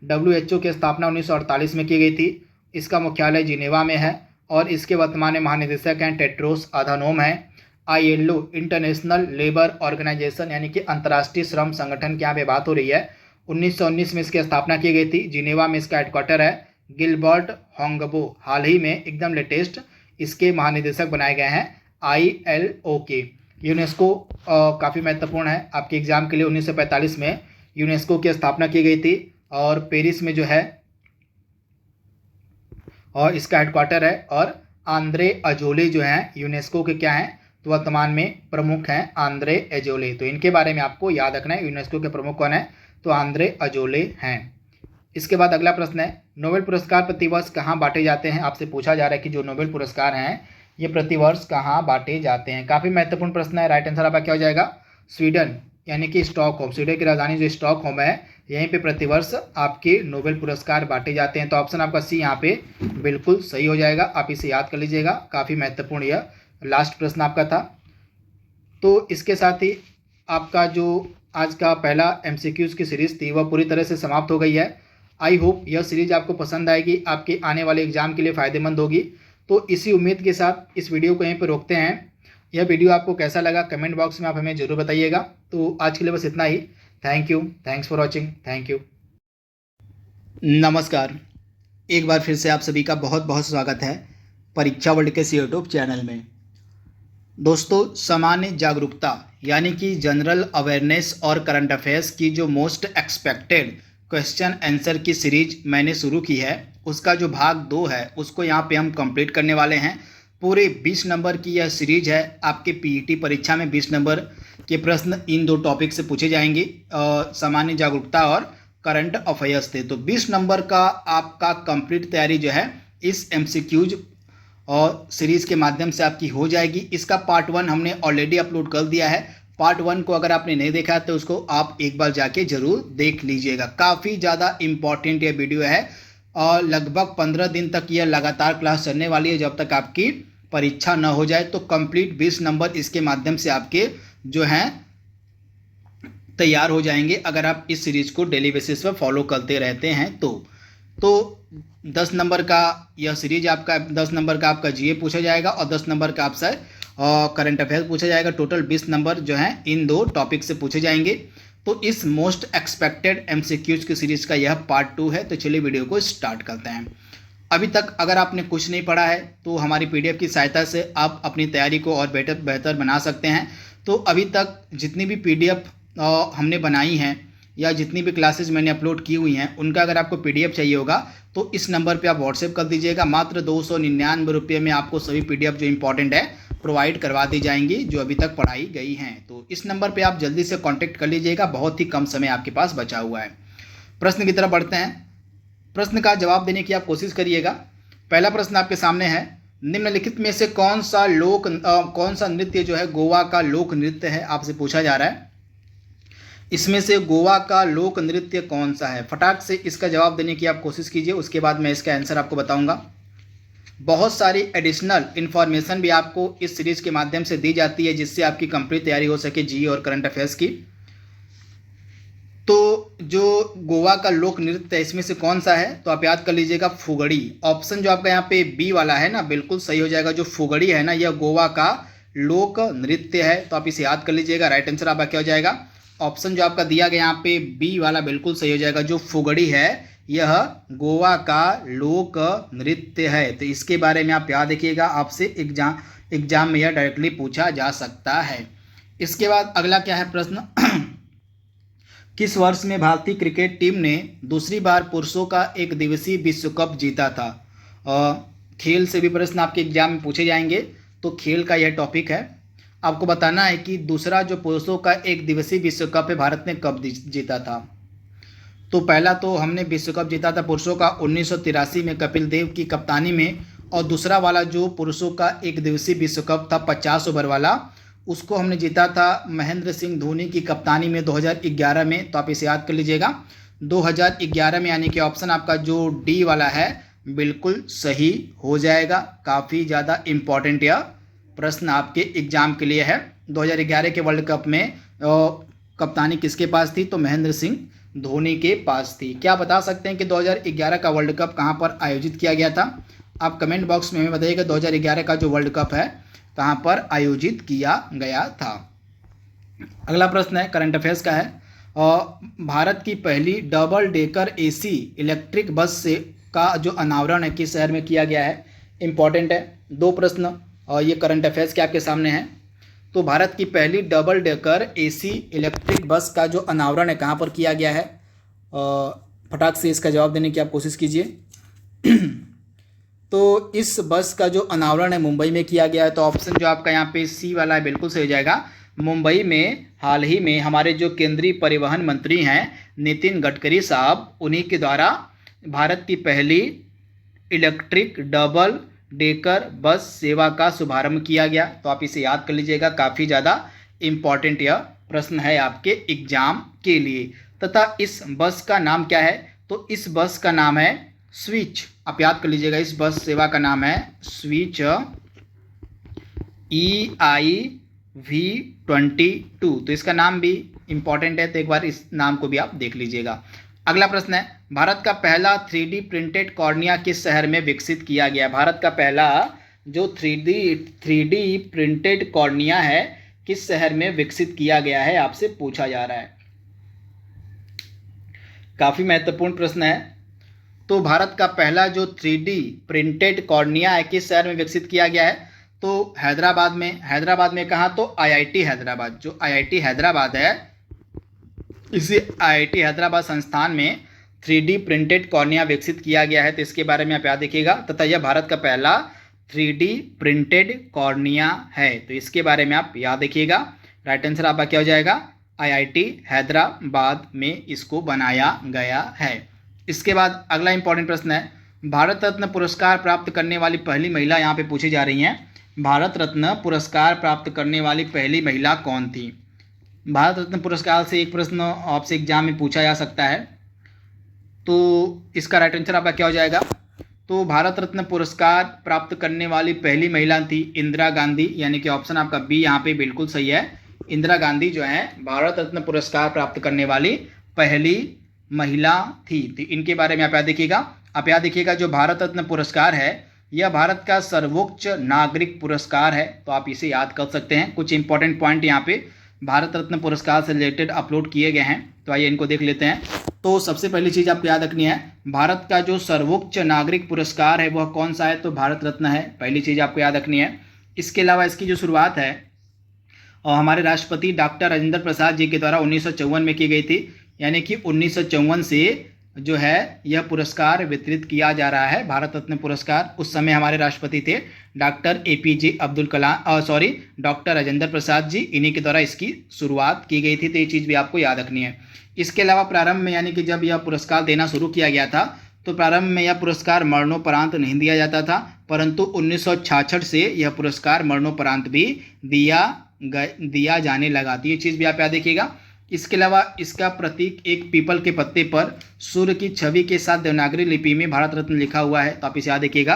WHO की स्थापना 1948 में की गई थी। इसका मुख्यालय जिनेवा में है और इसके वर्तमान में महानिदेशक हैं टेड्रोस अधानोम है। ILO इंटरनेशनल लेबर ऑर्गेनाइजेशन यानी कि अंतर्राष्ट्रीय श्रम संगठन की यहाँ पे बात हो रही है। 1919 में इसकी स्थापना की गई थी। जिनेवा में इसका हेडक्वार्टर है। गिलबर्ट होंगबो हाल ही में एकदम लेटेस्ट इसके महानिदेशक बनाए गए हैं ILO के। यूनेस्को काफ़ी महत्वपूर्ण है आपके एग्जाम के लिए। 1945 में यूनेस्को की स्थापना की गई थी और पेरिस में जो है और इसका हेडक्वार्टर है। और आंद्रे अजोले जो हैं यूनेस्को के क्या हैं? तो वर्तमान में प्रमुख हैं आंद्रे अजोले। तो इनके बारे में आपको याद रखना है। यूनेस्को के प्रमुख कौन है? तो आंद्रे अजोले हैं। इसके बाद अगला प्रश्न है, नोबेल पुरस्कार प्रतिवर्ष कहाँ बांटे जाते हैं? आपसे पूछा जा रहा है कि जो नोबेल पुरस्कार हैं ये प्रतिवर्ष कहाँ बांटे जाते हैं। काफ़ी महत्वपूर्ण प्रश्न है। राइट आंसर आपका क्या हो जाएगा? स्वीडन यानी कि स्टॉकहोम, स्वीडन की राजधानी जो स्टॉकहोम है, यहीं पे प्रतिवर्ष आपके नोबेल पुरस्कार बांटे जाते हैं। तो ऑप्शन आपका सी यहाँ पे बिल्कुल सही हो जाएगा। आप इसे याद कर लीजिएगा, काफ़ी महत्वपूर्ण यह लास्ट प्रश्न आपका था। तो इसके साथ ही आपका जो आज का पहला MCQs की सीरीज़ थी वह पूरी तरह से समाप्त हो गई है। आई होप यह सीरीज आपको पसंद आएगी, आपके आने वाले एग्जाम के लिए फ़ायदेमंद होगी। तो इसी उम्मीद के साथ इस वीडियो को यहीं पर रोकते हैं। यह वीडियो आपको कैसा लगा कमेंट बॉक्स में आप हमें ज़रूर बताइएगा। तो आज के लिए बस इतना ही। Thank you, thanks for watching, thank you. नमस्कार, एक बार फिर से आप सभी का बहुत बहुत स्वागत है परीक्षा वर्ल्ड के यूट्यूब चैनल में। दोस्तों, सामान्य जागरूकता यानी कि जनरल अवेयरनेस और करंट अफेयर्स की जो मोस्ट एक्सपेक्टेड क्वेश्चन आंसर की सीरीज मैंने शुरू की है, उसका जो भाग 2 है उसको यहाँ पे हम कंप्लीट करने वाले हैं। पूरे 20 नंबर की यह सीरीज है। आपके पीईटी परीक्षा में 20 नंबर के प्रश्न इन 2 टॉपिक से पूछे जाएंगे, सामान्य जागरूकता और करंट अफेयर्स थे। तो 20 नंबर का आपका कंप्लीट तैयारी जो है इस MCQs और सीरीज़ के माध्यम से आपकी हो जाएगी। इसका पार्ट 1 हमने ऑलरेडी अपलोड कर दिया है। पार्ट 1 को अगर आपने नहीं देखा तो उसको आप एक बार जाके ज़रूर देख लीजिएगा। काफ़ी ज़्यादा इम्पॉर्टेंट ये वीडियो है और लगभग 15 दिन तक यह लगातार क्लास चलने वाली है जब तक आपकी परीक्षा न हो जाए। तो कंप्लीट 20 नंबर इसके माध्यम से आपके जो हैं तैयार हो जाएंगे अगर आप इस सीरीज़ को डेली बेसिस पर फॉलो करते रहते हैं तो 10 नंबर का यह सीरीज आपका 10 नंबर का आपका जीए पूछा जाएगा और 10 नंबर का आपसे करंट अफेयर्स पूछा जाएगा। टोटल 20 नंबर जो हैं इन 2 टॉपिक से पूछे जाएंगे। तो इस मोस्ट एक्सपेक्टेड MCQs की सीरीज का यह पार्ट 2 है। तो चलिए वीडियो को स्टार्ट करते हैं। अभी तक अगर आपने कुछ नहीं पढ़ा है तो हमारी PDF की सहायता से आप अपनी तैयारी को और बेहतर बना सकते हैं। तो अभी तक जितनी भी PDF हमने बनाई हैं या जितनी भी क्लासेस मैंने अपलोड की हुई हैं उनका अगर आपको PDF चाहिए होगा तो इस नंबर पे आप व्हाट्सएप कर दीजिएगा। मात्र 299 रुपये में आपको सभी PDF जो इंपॉर्टेंट है प्रोवाइड करवा दी जाएंगी जो अभी तक पढ़ाई गई हैं। तो इस नंबर पे आप जल्दी से कांटेक्ट कर लीजिएगा, बहुत ही कम समय आपके पास बचा हुआ है। प्रश्न की तरफ बढ़ते हैं। प्रश्न का जवाब देने की आप कोशिश करिएगा। पहला प्रश्न आपके सामने है, निम्नलिखित में से कौन सा नृत्य जो है गोवा का लोक नृत्य है? आपसे पूछा जा रहा है इसमें से गोवा का लोक नृत्य कौन सा है? फटाक से इसका जवाब देने की आप कोशिश कीजिए, उसके बाद मैं इसका आंसर आपको बताऊंगा। बहुत सारी एडिशनल इन्फॉर्मेशन भी आपको इस सीरीज के माध्यम से दी जाती है जिससे आपकी कंप्लीट तैयारी हो सके जीए और करंट अफेयर्स की। तो जो गोवा का लोक नृत्य है इसमें से कौन सा है? तो आप याद कर लीजिएगा, फुगड़ी। ऑप्शन जो आपका यहाँ पे बी वाला है ना, बिल्कुल सही हो जाएगा। जो फुगड़ी है ना, यह गोवा का लोक नृत्य है। तो आप इसे याद कर लीजिएगा। राइट आंसर आपका क्या हो जाएगा? ऑप्शन जो आपका दिया गया यहाँ पे बी वाला बिल्कुल सही हो जाएगा। जो फुगड़ी है यह गोवा का लोक नृत्य है। तो इसके बारे में आप याद रखिएगा, आपसे एग्जाम में यह डायरेक्टली पूछा जा सकता है। इसके बाद अगला क्या है प्रश्न किस वर्ष में भारतीय क्रिकेट टीम ने दूसरी बार पुरुषों का एक दिवसीय विश्व कप जीता था? खेल से भी प्रश्न आपके एग्जाम में पूछे जाएंगे, तो खेल का यह टॉपिक है। आपको बताना है कि दूसरा जो पुरुषों का एक दिवसीय विश्व कप है भारत ने कब जीता था। तो पहला तो हमने विश्व कप जीता था पुरुषों का 1983 में कपिल देव की कप्तानी में, और दूसरा वाला जो पुरुषों का एक दिवसीय विश्व कप था 50 ओवर वाला, उसको हमने जीता था महेंद्र सिंह धोनी की कप्तानी में 2011 में। तो आप इसे याद कर लीजिएगा 2011 में, यानी कि ऑप्शन आपका जो डी वाला है बिल्कुल सही हो जाएगा। काफ़ी ज़्यादा इम्पॉर्टेंट यह प्रश्न आपके एग्जाम के लिए है। 2011 के वर्ल्ड कप में कप्तानी किसके पास थी? तो महेंद्र सिंह धोनी के पास थी। क्या बता सकते हैं कि 2011 का वर्ल्ड कप कहाँ पर आयोजित किया गया था? आप कमेंट बॉक्स में हमें बताइएगा 2011 का जो वर्ल्ड कप है कहाँ पर आयोजित किया गया था। अगला प्रश्न है करंट अफेयर्स का है, और भारत की पहली double decker AC electric bus से का जो अनावरण है किस शहर में किया गया है? इंपॉर्टेंट है। 2 प्रश्न और ये करंट अफेयर्स के आपके सामने हैं। तो भारत की पहली double decker AC electric bus का जो अनावरण है कहाँ पर किया गया है? फटाक से इसका जवाब देने की आप कोशिश कीजिए। तो इस बस का जो अनावरण है मुंबई में किया गया है। तो ऑप्शन जो आपका यहाँ पे सी वाला है बिल्कुल सही हो जाएगा। मुंबई में हाल ही में हमारे जो केंद्रीय परिवहन मंत्री हैं नितिन गडकरी साहब, उन्हीं के द्वारा भारत की पहली इलेक्ट्रिक डबल डेकर बस सेवा का शुभारंभ किया गया। तो आप इसे याद कर लीजिएगा, काफ़ी ज़्यादा इम्पॉर्टेंट यह प्रश्न है आपके एग्जाम के लिए। तथा इस बस का नाम क्या है? तो इस बस का नाम है स्विच। आप याद कर लीजिएगा, इस बस सेवा का नाम है स्विच EIV22। तो इसका नाम भी इम्पॉर्टेंट है, तो एक बार इस नाम को भी आप देख लीजिएगा। अगला प्रश्न है भारत का पहला 3D प्रिंटेड कॉर्निया किस शहर में विकसित किया गया? भारत का पहला जो 3D प्रिंटेड कॉर्निया है किस शहर में विकसित किया गया है, आपसे पूछा जा रहा है। काफ़ी महत्वपूर्ण प्रश्न है। तो भारत का पहला जो 3D प्रिंटेड कॉर्निया है किस शहर में विकसित किया गया है? तो हैदराबाद में। हैदराबाद में कहाँ? तो IIT हैदराबाद। जो IIT हैदराबाद है, इसी IIT हैदराबाद संस्थान में 3D प्रिंटेड कॉर्निया विकसित किया गया है। तो इसके बारे में आप याद रखिएगा। तथा यह भारत का पहला 3D प्रिंटेड कॉर्निया है। तो इसके बारे में आप याद रखिएगा। राइट आंसर आपका क्या हो जाएगा? IIT हैदराबाद में इसको बनाया गया है। इसके बाद अगला इंपॉर्टेंट प्रश्न है भारत रत्न पुरस्कार प्राप्त करने वाली पहली महिला यहाँ पे पूछी जा रही हैं। भारत रत्न पुरस्कार प्राप्त करने वाली पहली महिला कौन थी? भारत रत्न पुरस्कार से एक प्रश्न आपसे एग्जाम में पूछा जा सकता है। तो इसका राइट आंसर आपका क्या हो जाएगा? तो भारत रत्न पुरस्कार प्राप्त करने वाली पहली महिला थी इंदिरा गांधी, यानी कि ऑप्शन आपका बी यहाँ पे बिल्कुल सही है। इंदिरा गांधी जो है भारत रत्न पुरस्कार प्राप्त करने वाली पहली महिला थी। तो इनके बारे में आप याद देखिएगा। आप याद देखिएगा जो भारत रत्न पुरस्कार है यह भारत का सर्वोच्च नागरिक पुरस्कार है। तो आप इसे याद कर सकते हैं। कुछ इंपॉर्टेंट पॉइंट यहाँ पे भारत रत्न पुरस्कार से रिलेटेड अपलोड किए गए हैं, तो आइए इनको देख लेते हैं। तो सबसे पहली चीज़ आपको याद रखनी है, भारत का जो सर्वोच्च नागरिक पुरस्कार है वह कौन सा है? तो भारत रत्न है। पहली चीज़ आपको याद रखनी है। इसके अलावा इसकी जो शुरुआत है और हमारे राष्ट्रपति डॉक्टर राजेंद्र प्रसाद जी के द्वारा 1954 में की गई थी, यानी कि 1954 से जो है यह पुरस्कार वितरित किया जा रहा है, भारत रत्न पुरस्कार। उस समय हमारे राष्ट्रपति थे doctor APJ Abdul Kalam, doctor Rajendra Prasad ji, इन्हीं के द्वारा इसकी शुरुआत की गई थी। तो ये चीज़ भी आपको याद रखनी है। इसके अलावा प्रारंभ में, यानी कि जब यह पुरस्कार देना शुरू किया गया था, तो प्रारंभ में यह पुरस्कार मरणोपरांत नहीं दिया जाता था, परंतु 1966 से यह पुरस्कार मरणोपरांत भी दिया जाने लगा। तो ये चीज़ भी आप याद देखिएगा। इसके अलावा इसका प्रतीक एक पीपल के पत्ते पर सूर्य की छवि के साथ देवनागरी लिपि में भारत रत्न लिखा हुआ है। तो आप इसे याद देखिएगा।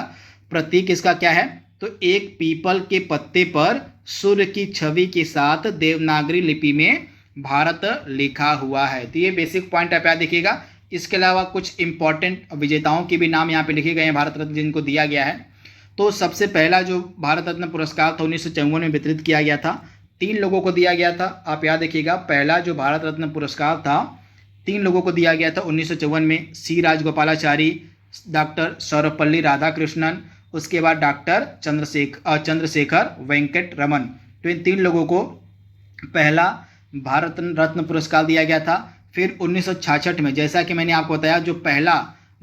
प्रतीक इसका क्या है? तो एक पीपल के पत्ते पर सूर्य की छवि के साथ देवनागरी लिपि में भारत लिखा हुआ है। तो ये बेसिक पॉइंट आप याद देखिएगा। इसके अलावा कुछ इंपॉर्टेंट विजेताओं के भी नाम यहाँ पे लिखे गए हैं भारत रत्न जिनको दिया गया है। तो सबसे पहला जो भारत रत्न पुरस्कार था 1954 में वितरित किया गया था। 3 लोगों को दिया गया था। आप याद रखिएगा, पहला जो भारत रत्न पुरस्कार था 3 लोगों को दिया गया था 1954 में, सी राजगोपालाचारी, डॉक्टर सर्वपल्ली राधाकृष्णन, उसके बाद डॉक्टर चंद्रशेखर वेंकट रमन। तो इन 3 लोगों को पहला भारत रत्न पुरस्कार दिया गया था। फिर 1966 में, जैसा कि मैंने आपको बताया, जो पहला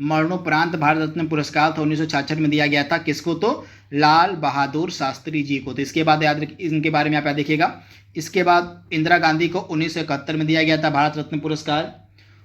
मरणोपरांत भारत रत्न पुरस्कार था 1966 में दिया गया था, किसको? तो लाल बहादुर शास्त्री जी को। तो इसके बाद इनके बारे में आप याद देखिएगा। इसके बाद इंदिरा गांधी को 1971 में दिया गया था भारत रत्न पुरस्कार,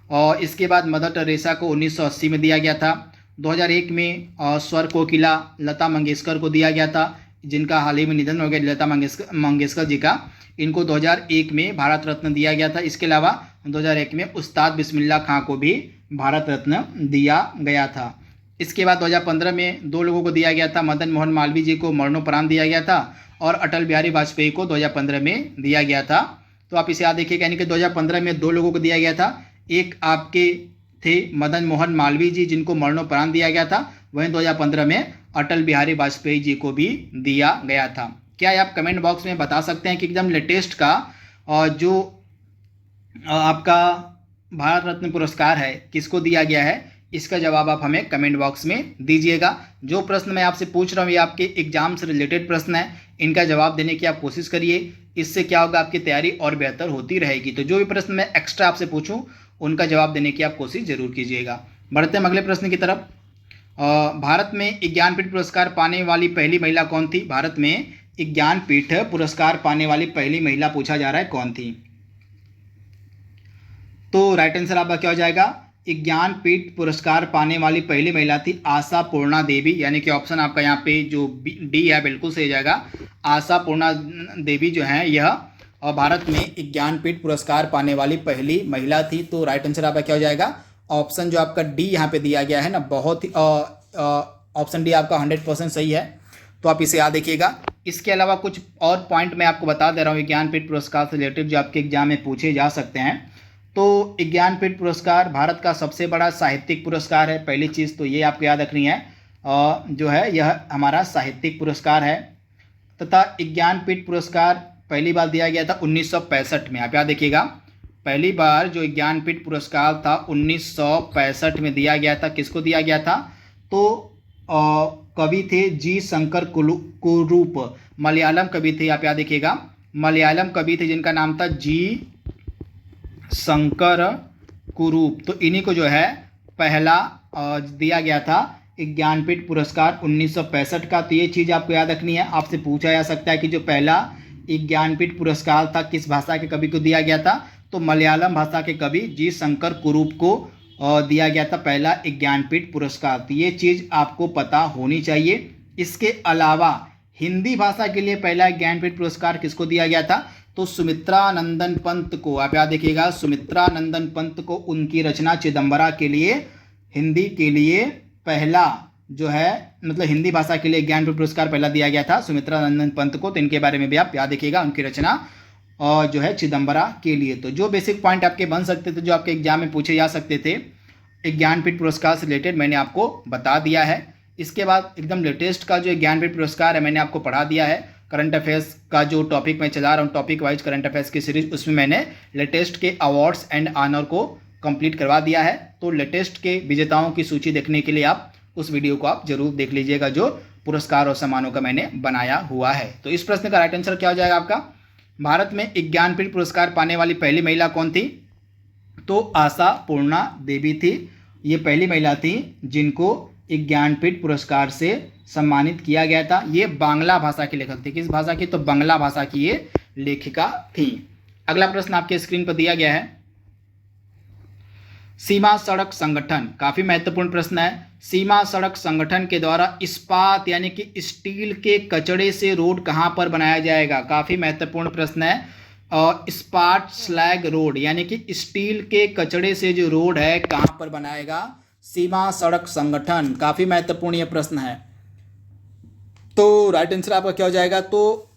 और इसके बाद मदर टेरेसा को 1980 में दिया गया था। 2001 में स्वर कोकिला लता मंगेशकर को दिया गया था, जिनका हाल ही में निधन हो गया, लता मंगेशकर जी का। इनको 2001 में भारत रत्न दिया गया था। इसके अलावा 2001 में उस्ताद बिस्मिल्लाह खां को भी भारत रत्न दिया गया था। इसके बाद 2015 में 2 लोगों को दिया गया था, मदन मोहन मालवीय जी को मरणोपरांत दिया गया था, और अटल बिहारी वाजपेयी को 2015 में दिया गया था। तो आप इसे याद देखिएगा, यानी कि 2015 में 2 लोगों को दिया गया था। एक आपके थे मदन मोहन मालवीय जी, जिनको मरणोपरांत दिया गया था, वहीं 2015 में अटल बिहारी वाजपेयी जी को भी दिया गया था। क्या आप कमेंट बॉक्स में बता सकते हैं कि एकदम लेटेस्ट का जो आपका भारत रत्न पुरस्कार है किसको दिया गया है? इसका जवाब आप हमें कमेंट बॉक्स में दीजिएगा। जो प्रश्न मैं आपसे पूछ रहा हूँ ये आपके एग्जाम से रिलेटेड प्रश्न है, इनका जवाब देने की आप कोशिश करिए। इससे क्या होगा, आपकी तैयारी और बेहतर होती रहेगी। तो जो भी प्रश्न मैं एक्स्ट्रा आपसे पूछूं उनका जवाब देने की आप कोशिश जरूर कीजिएगा। बढ़ते हैं अगले प्रश्न की तरफ। भारत में ज्ञानपीठ पुरस्कार पाने वाली पहली महिला कौन थी? भारत में ज्ञानपीठ पुरस्कार पाने वाली पहली महिला पूछा जा रहा है, कौन थी? तो राइट आंसर आपका क्या हो जाएगा? ज्ञानपीठ पुरस्कार पाने वाली पहली महिला थी आशा पूर्णा देवी, यानी कि ऑप्शन आपका यहाँ पे जो डी है बिल्कुल सही जाएगा। आशा पूर्णा देवी जो है यह और भारत में ज्ञानपीठ पुरस्कार पाने वाली पहली महिला थी। तो राइट आंसर आपका क्या हो जाएगा? ऑप्शन जो आपका डी यहाँ पे दिया गया है ना, बहुत ही ऑप्शन डी आपका 100% सही है। तो आप इसे याद रखिएगा। इसके अलावा कुछ और पॉइंट मैं आपको बता दे रहा हूँ ज्ञानपीठ पुरस्कार से रिलेटेड जो आपके एग्जाम में पूछे जा सकते हैं। तो ज्ञानपीठ पुरस्कार भारत का सबसे बड़ा साहित्यिक पुरस्कार है, पहली चीज़ तो ये आपको याद रखनी है। जो है यह हमारा साहित्यिक पुरस्कार है, तथा ज्ञानपीठ पुरस्कार पहली बार दिया गया था 1965 में। आप याद देखिएगा, पहली बार जो ज्ञानपीठ पुरस्कार था 1965 में दिया गया था। किसको दिया गया था? तो कवि थे जी शंकर कुरूप, मलयालम कवि थे। आप याद देखिएगा, मलयालम कवि थे जिनका नाम था जी शंकर कुरूप। तो इन्हीं को जो है पहला दिया गया था ज्ञानपीठ पुरस्कार 1965 का। तो ये चीज़ आपको याद रखनी है। आपसे पूछा जा सकता है कि जो पहला ज्ञानपीठ पुरस्कार था किस भाषा के कवि को दिया गया था? तो मलयालम भाषा के कवि जी शंकर कुरूप को दिया गया था पहला ज्ञानपीठ पुरस्कार। तो ये चीज़ आपको पता होनी चाहिए। इसके अलावा हिंदी भाषा के लिए पहला ज्ञानपीठ पुरस्कार किसको दिया गया था? तो सुमित्रा नंदन पंत को। आप याद देखिएगा, सुमित्रा नंदन पंत को उनकी रचना चिदंबरा के लिए हिंदी के लिए पहला जो है मतलब हिंदी भाषा के लिए ज्ञानपीठ पुरस्कार पहला दिया गया था सुमित्रा नंदन पंत को। तो इनके बारे में भी आप याद रखिएगा, उनकी रचना और जो है चिदंबरा के लिए। तो जो बेसिक पॉइंट आपके बन सकते थे, जो आपके एग्जाम में पूछे जा सकते थे ज्ञानपीठ पुरस्कार से रिलेटेड, मैंने आपको बता दिया है। इसके बाद एकदम लेटेस्ट का जो ज्ञानपीठ पुरस्कार है मैंने आपको पढ़ा दिया है। करंट अफेयर्स का जो टॉपिक मैं चला रहा हूँ, टॉपिक वाइज करंट अफेयर्स की सीरीज, उसमें मैंने लेटेस्ट के अवार्ड्स एंड ऑनर को कंप्लीट करवा दिया है। तो लेटेस्ट के विजेताओं की सूची देखने के लिए आप उस वीडियो को आप जरूर देख लीजिएगा, जो पुरस्कार और सम्मानों का मैंने बनाया हुआ है। तो इस प्रश्न का राइट आंसर क्या हो जाएगा आपका? भारत में ज्ञानपीठ पुरस्कार पाने वाली पहली महिला कौन थी? तो आशा पूर्णा देवी थी। ये पहली महिला थी जिनको ज्ञानपीठ पुरस्कार से सम्मानित किया गया था। ये बांग्ला भाषा की लेखक थी। किस भाषा की? तो बांग्ला भाषा की ये लेखिका थी। अगला प्रश्न आपके स्क्रीन पर दिया गया है। सीमा सड़क संगठन, काफी महत्वपूर्ण प्रश्न है। सीमा सड़क संगठन के द्वारा इस्पात यानी कि स्टील के कचड़े से रोड कहां पर बनाया जाएगा? काफी महत्वपूर्ण प्रश्न है। और इस्पात स्लैग रोड यानी कि स्टील के कचड़े से जो रोड है कहां पर बनाएगा? सीमा सड़क संगठन। काफी महत्वपूर्ण यह प्रश्न है। तो राइट आंसर आपका क्या हो जाएगा? तो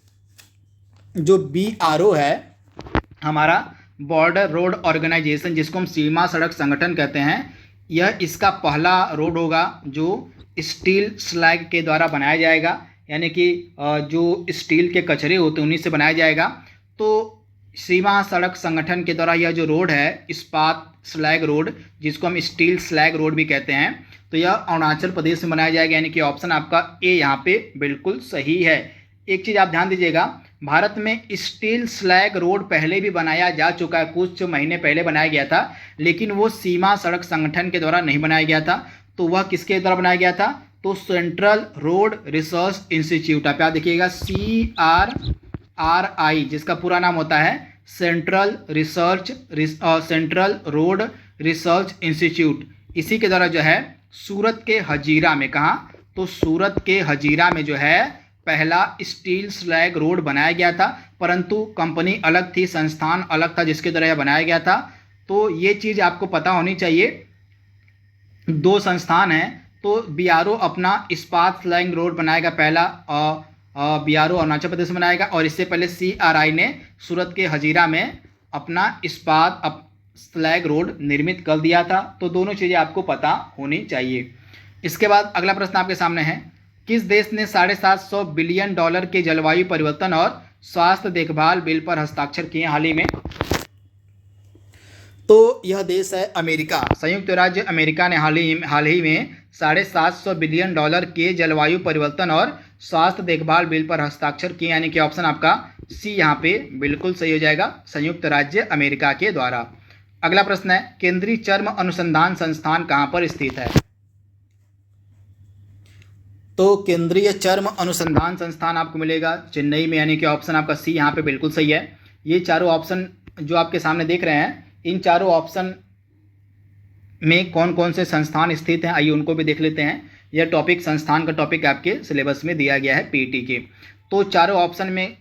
जो BRO है हमारा बॉर्डर रोड ऑर्गेनाइजेशन, जिसको हम सीमा सड़क संगठन कहते हैं, यह इसका पहला रोड होगा जो स्टील स्लैग के द्वारा बनाया जाएगा, यानी कि जो स्टील के कचरे होते हैं उन्हीं से बनाया जाएगा। तो सीमा सड़क संगठन के द्वारा यह जो रोड है, इस्पात स्लैग रोड, जिसको हम स्टील स्लैग रोड भी कहते हैं, तो यह अरुणाचल प्रदेश में बनाया जाएगा, यानी कि ऑप्शन आपका ए यहाँ पे बिल्कुल सही है। एक चीज़ आप ध्यान दीजिएगा, भारत में स्टील स्लैग रोड पहले भी बनाया जा चुका है, कुछ महीने पहले बनाया गया था, लेकिन वो सीमा सड़क संगठन के द्वारा नहीं बनाया गया था। तो वह किसके द्वारा बनाया गया था? तो सेंट्रल रोड रिसर्च इंस्टीट्यूट, आप याद देखिएगा CRRI, जिसका पूरा नाम होता है सेंट्रल रोड रिसर्च इंस्टीट्यूट। इसी के द्वारा जो है सूरत के हजीरा में, कहाँ? तो सूरत के हजीरा में जो है पहला स्टील स्लैग रोड बनाया गया था, परंतु कंपनी अलग थी, संस्थान अलग था जिसके द्वारा यह बनाया गया था। तो ये चीज़ आपको पता होनी चाहिए, दो संस्थान हैं, तो BRO अपना इस्पात स्लैग रोड बनाएगा पहला, BRO अरुणाचल प्रदेश में बनाएगा, और इससे पहले CRI ने सूरत के हजीरा में अपना इस्पात स्लैग रोड निर्मित कर दिया था। तो दोनों चीज़ें आपको पता होनी चाहिए। इसके बाद अगला प्रश्न आपके सामने है, किस देश ने $750 बिलियन के जलवायु परिवर्तन और स्वास्थ्य देखभाल बिल पर हस्ताक्षर किए हाल ही में? तो यह देश है अमेरिका। संयुक्त राज्य अमेरिका ने हाल ही में $750 बिलियन के जलवायु परिवर्तन और स्वास्थ्य देखभाल बिल पर हस्ताक्षर किए, यानी कि ऑप्शन आपका सी यहाँ पे बिल्कुल सही हो जाएगा, संयुक्त राज्य अमेरिका के द्वारा। अगला प्रश्न है, केंद्रीय चर्म अनुसंधान संस्थान कहाँ पर स्थित है? तो केंद्रीय चर्म अनुसंधान संस्थान आपको मिलेगा चेन्नई में, यानी कि ऑप्शन आपका सी यहाँ पे बिल्कुल सही है। ये चारों ऑप्शन जो आपके सामने देख रहे हैं, इन चारों ऑप्शन में कौन कौन से संस्थान स्थित हैं, आइए उनको भी देख लेते हैं। यह टॉपिक, संस्थान का टॉपिक आपके सिलेबस में दिया गया है PET के। तो चारों ऑप्शन में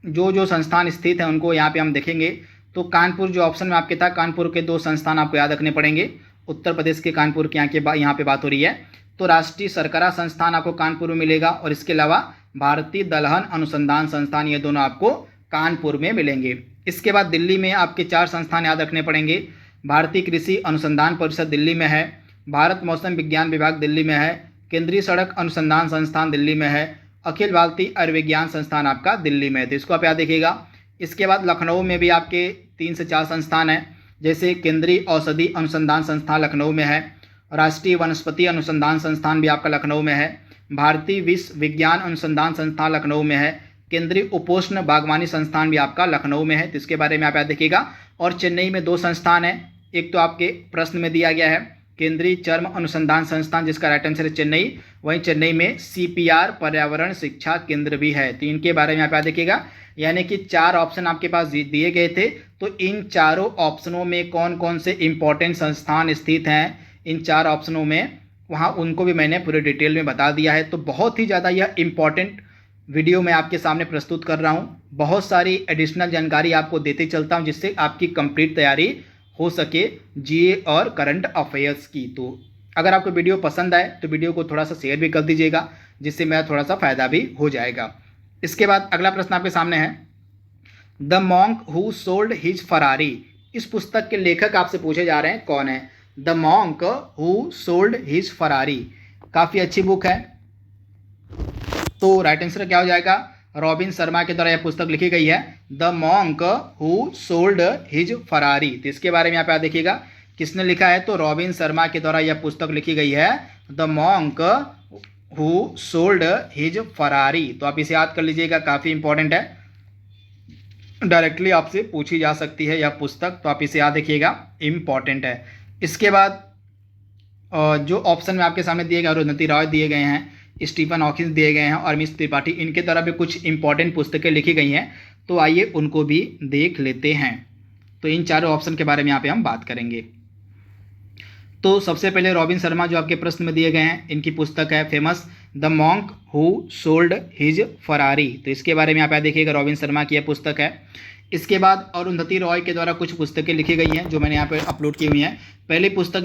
जो जो संस्थान स्थित हैं उनको यहाँ पे हम देखेंगे। तो कानपुर जो ऑप्शन में आपके था, कानपुर के 2 संस्थान आपको याद रखने पड़ेंगे, उत्तर प्रदेश के कानपुर के यहाँ पे बात हो रही है। तो राष्ट्रीय शर्करा संस्थान आपको कानपुर में मिलेगा, और इसके अलावा भारतीय दलहन अनुसंधान संस्थान, ये दोनों आपको कानपुर में मिलेंगे। इसके बाद दिल्ली में आपके 4 संस्थान याद रखने पड़ेंगे। भारतीय कृषि अनुसंधान परिषद दिल्ली में है, भारत मौसम विज्ञान विभाग दिल्ली में है, केंद्रीय सड़क अनुसंधान संस्थान दिल्ली में है, अखिल भारतीय आयुर्विज्ञान संस्थान आपका दिल्ली में है, तो इसको आप याद देखिएगा। इसके बाद लखनऊ में भी आपके 3 से 4 संस्थान हैं, जैसे केंद्रीय औषधि अनुसंधान संस्थान लखनऊ में है, राष्ट्रीय वनस्पति अनुसंधान संस्थान भी आपका लखनऊ में है, भारतीय विश्व विज्ञान अनुसंधान संस्थान लखनऊ में है, केंद्रीय उपोष्ण बागवानी संस्थान भी आपका लखनऊ में है, तो इसके बारे में आप याद देखिएगा। और चेन्नई में 2 संस्थान हैं, एक तो आपके प्रश्न में दिया गया है केंद्रीय चर्म अनुसंधान संस्थान, जिसका राइट आंसर है चेन्नई, वहीं चेन्नई में CPR पर्यावरण शिक्षा केंद्र भी है, तो इनके बारे में आप याद देखिएगा। यानी कि 4 ऑप्शन आपके पास दिए गए थे, तो इन चारों ऑप्शनों में कौन कौन से इंपॉर्टेंट संस्थान स्थित हैं, इन 4 ऑप्शनों में, वहाँ उनको भी मैंने पूरे डिटेल में बता दिया है। तो बहुत ही ज़्यादा यह इम्पॉर्टेंट वीडियो मैं आपके सामने प्रस्तुत कर रहा हूँ, बहुत सारी एडिशनल जानकारी आपको देते चलता हूँ, जिससे आपकी कंप्लीट तैयारी हो सके GA और करंट अफेयर्स की। तो अगर आपको वीडियो पसंद आए तो वीडियो को थोड़ा सा शेयर भी कर दीजिएगा, जिससे मेरा थोड़ा सा फ़ायदा भी हो जाएगा। इसके बाद अगला प्रश्न आपके सामने है, the monk who sold his Ferrari, इस पुस्तक के लेखक आपसे पूछे जा रहे हैं कौन है? The monk who sold his Ferrari, काफ़ी अच्छी बुक है। तो राइट आंसर क्या हो जाएगा? रॉबिन शर्मा के द्वारा यह पुस्तक लिखी गई है, the monk who sold his Ferrari. तो इसके बारे में आप याद देखिएगा, किसने लिखा है? तो रॉबिन शर्मा के द्वारा यह पुस्तक लिखी गई है, the monk who sold his Ferrari. तो आप इसे याद कर लीजिएगा, काफ़ी इंपॉर्टेंट है, डायरेक्टली आपसे पूछी जा सकती है यह पुस्तक, तो आप इसे याद रखिएगा, इम्पॉर्टेंट है। इसके बाद जो ऑप्शन में आपके सामने दिए गए, अरुंधति रॉय दिए गए हैं, स्टीफन हॉकिंस दिए गए हैं, और मिस त्रिपाठी, इनके द्वारा भी कुछ इंपॉर्टेंट पुस्तकें लिखी गई हैं, तो आइए उनको भी देख लेते हैं। तो इन चारों ऑप्शन के बारे में यहाँ पे हम बात करेंगे। तो सबसे पहले रॉबिन शर्मा जो आपके प्रश्न में दिए गए हैं, इनकी पुस्तक है famous the monk who sold his Ferrari, तो इसके बारे में आप यहाँ देखिएगा, रॉबिन शर्मा की यह पुस्तक है। इसके बाद अरुंधति रॉय के द्वारा कुछ पुस्तकें लिखी गई हैं, जो मैंने यहाँ पे अपलोड की हुई हैं। पहली पुस्तक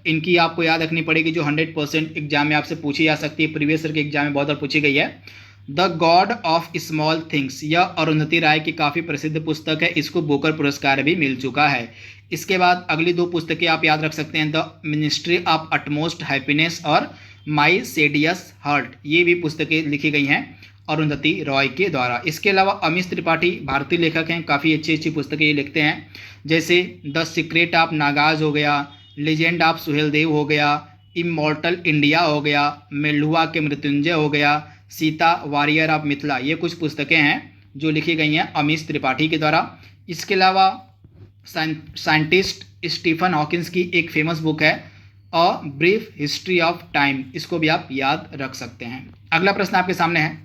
इनकी आपको याद रखनी पड़ेगी, जो 100% एग्जाम में आपसे पूछी जा सकती है, प्रीवियस ईयर के एग्जाम में बहुत बार पूछी गई है, the God of small things. यह अरुंधति राय की काफ़ी प्रसिद्ध पुस्तक है, इसको बुकर पुरस्कार भी मिल चुका है। इसके बाद अगली 2 पुस्तकें आप याद रख सकते हैं, the ministry of utmost happiness और माई सेडियस हार्ट, ये भी पुस्तकें लिखी गई हैं। अरुंधति रॉय के द्वारा। इसके अलावा अमीश त्रिपाठी भारतीय लेखक हैं, काफ़ी अच्छी अच्छी पुस्तकें ये लिखते हैं, जैसे द सीक्रेट ऑफ नागाज हो गया, लेजेंड ऑफ सुहेलदेव हो गया, इमॉर्टल इंडिया हो गया, मेलुआ के मृत्युंजय हो गया, सीता वॉरियर ऑफ मिथिला। ये कुछ पुस्तकें हैं जो लिखी गई हैं अमीश त्रिपाठी के द्वारा। इसके अलावा साइंटिस्ट स्टीफन हॉकिंस की एक फेमस बुक है a brief history of time, इसको भी आप याद रख सकते हैं। अगला प्रश्न आपके सामने है,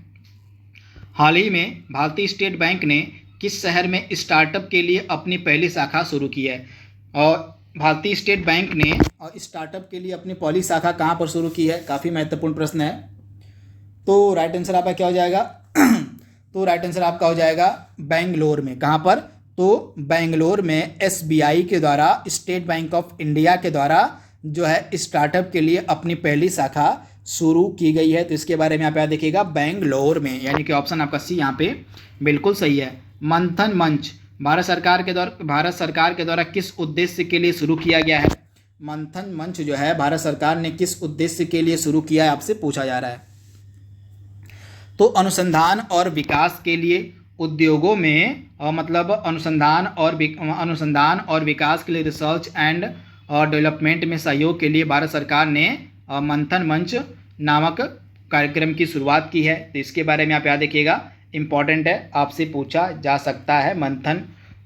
हाल ही में भारतीय स्टेट बैंक ने किस शहर में स्टार्टअप के लिए अपनी पहली शाखा शुरू की है? और भारतीय स्टेट बैंक ने स्टार्टअप के लिए अपनी पहली शाखा कहाँ पर शुरू की है? काफ़ी महत्वपूर्ण प्रश्न है। तो राइट आंसर आपका क्या हो जाएगा? तो राइट आंसर आपका हो जाएगा बेंगलोर में। कहाँ पर? तो बेंगलोर में SBI के द्वारा, स्टेट बैंक ऑफ इंडिया के द्वारा जो है स्टार्टअप के लिए अपनी पहली शाखा शुरू की गई है। तो इसके बारे में आप यहाँ देखिएगा बेंगलोर में, यानी कि ऑप्शन आपका सी यहाँ पे बिल्कुल सही है। मंथन मंच भारत सरकार के द्वारा किस उद्देश्य के लिए शुरू किया गया है? मंथन मंच जो है भारत सरकार ने किस उद्देश्य के लिए शुरू किया है, आपसे पूछा जा रहा है। तो अनुसंधान और विकास के लिए, उद्योगों में मतलब अनुसंधान और विकास के लिए, रिसर्च एंड डेवलपमेंट में सहयोग के लिए भारत सरकार ने मंथन मंच नामक कार्यक्रम की शुरुआत की है। तो इसके बारे में आप याद रखिएगा, इंपॉर्टेंट है, आपसे पूछा जा सकता है मंथन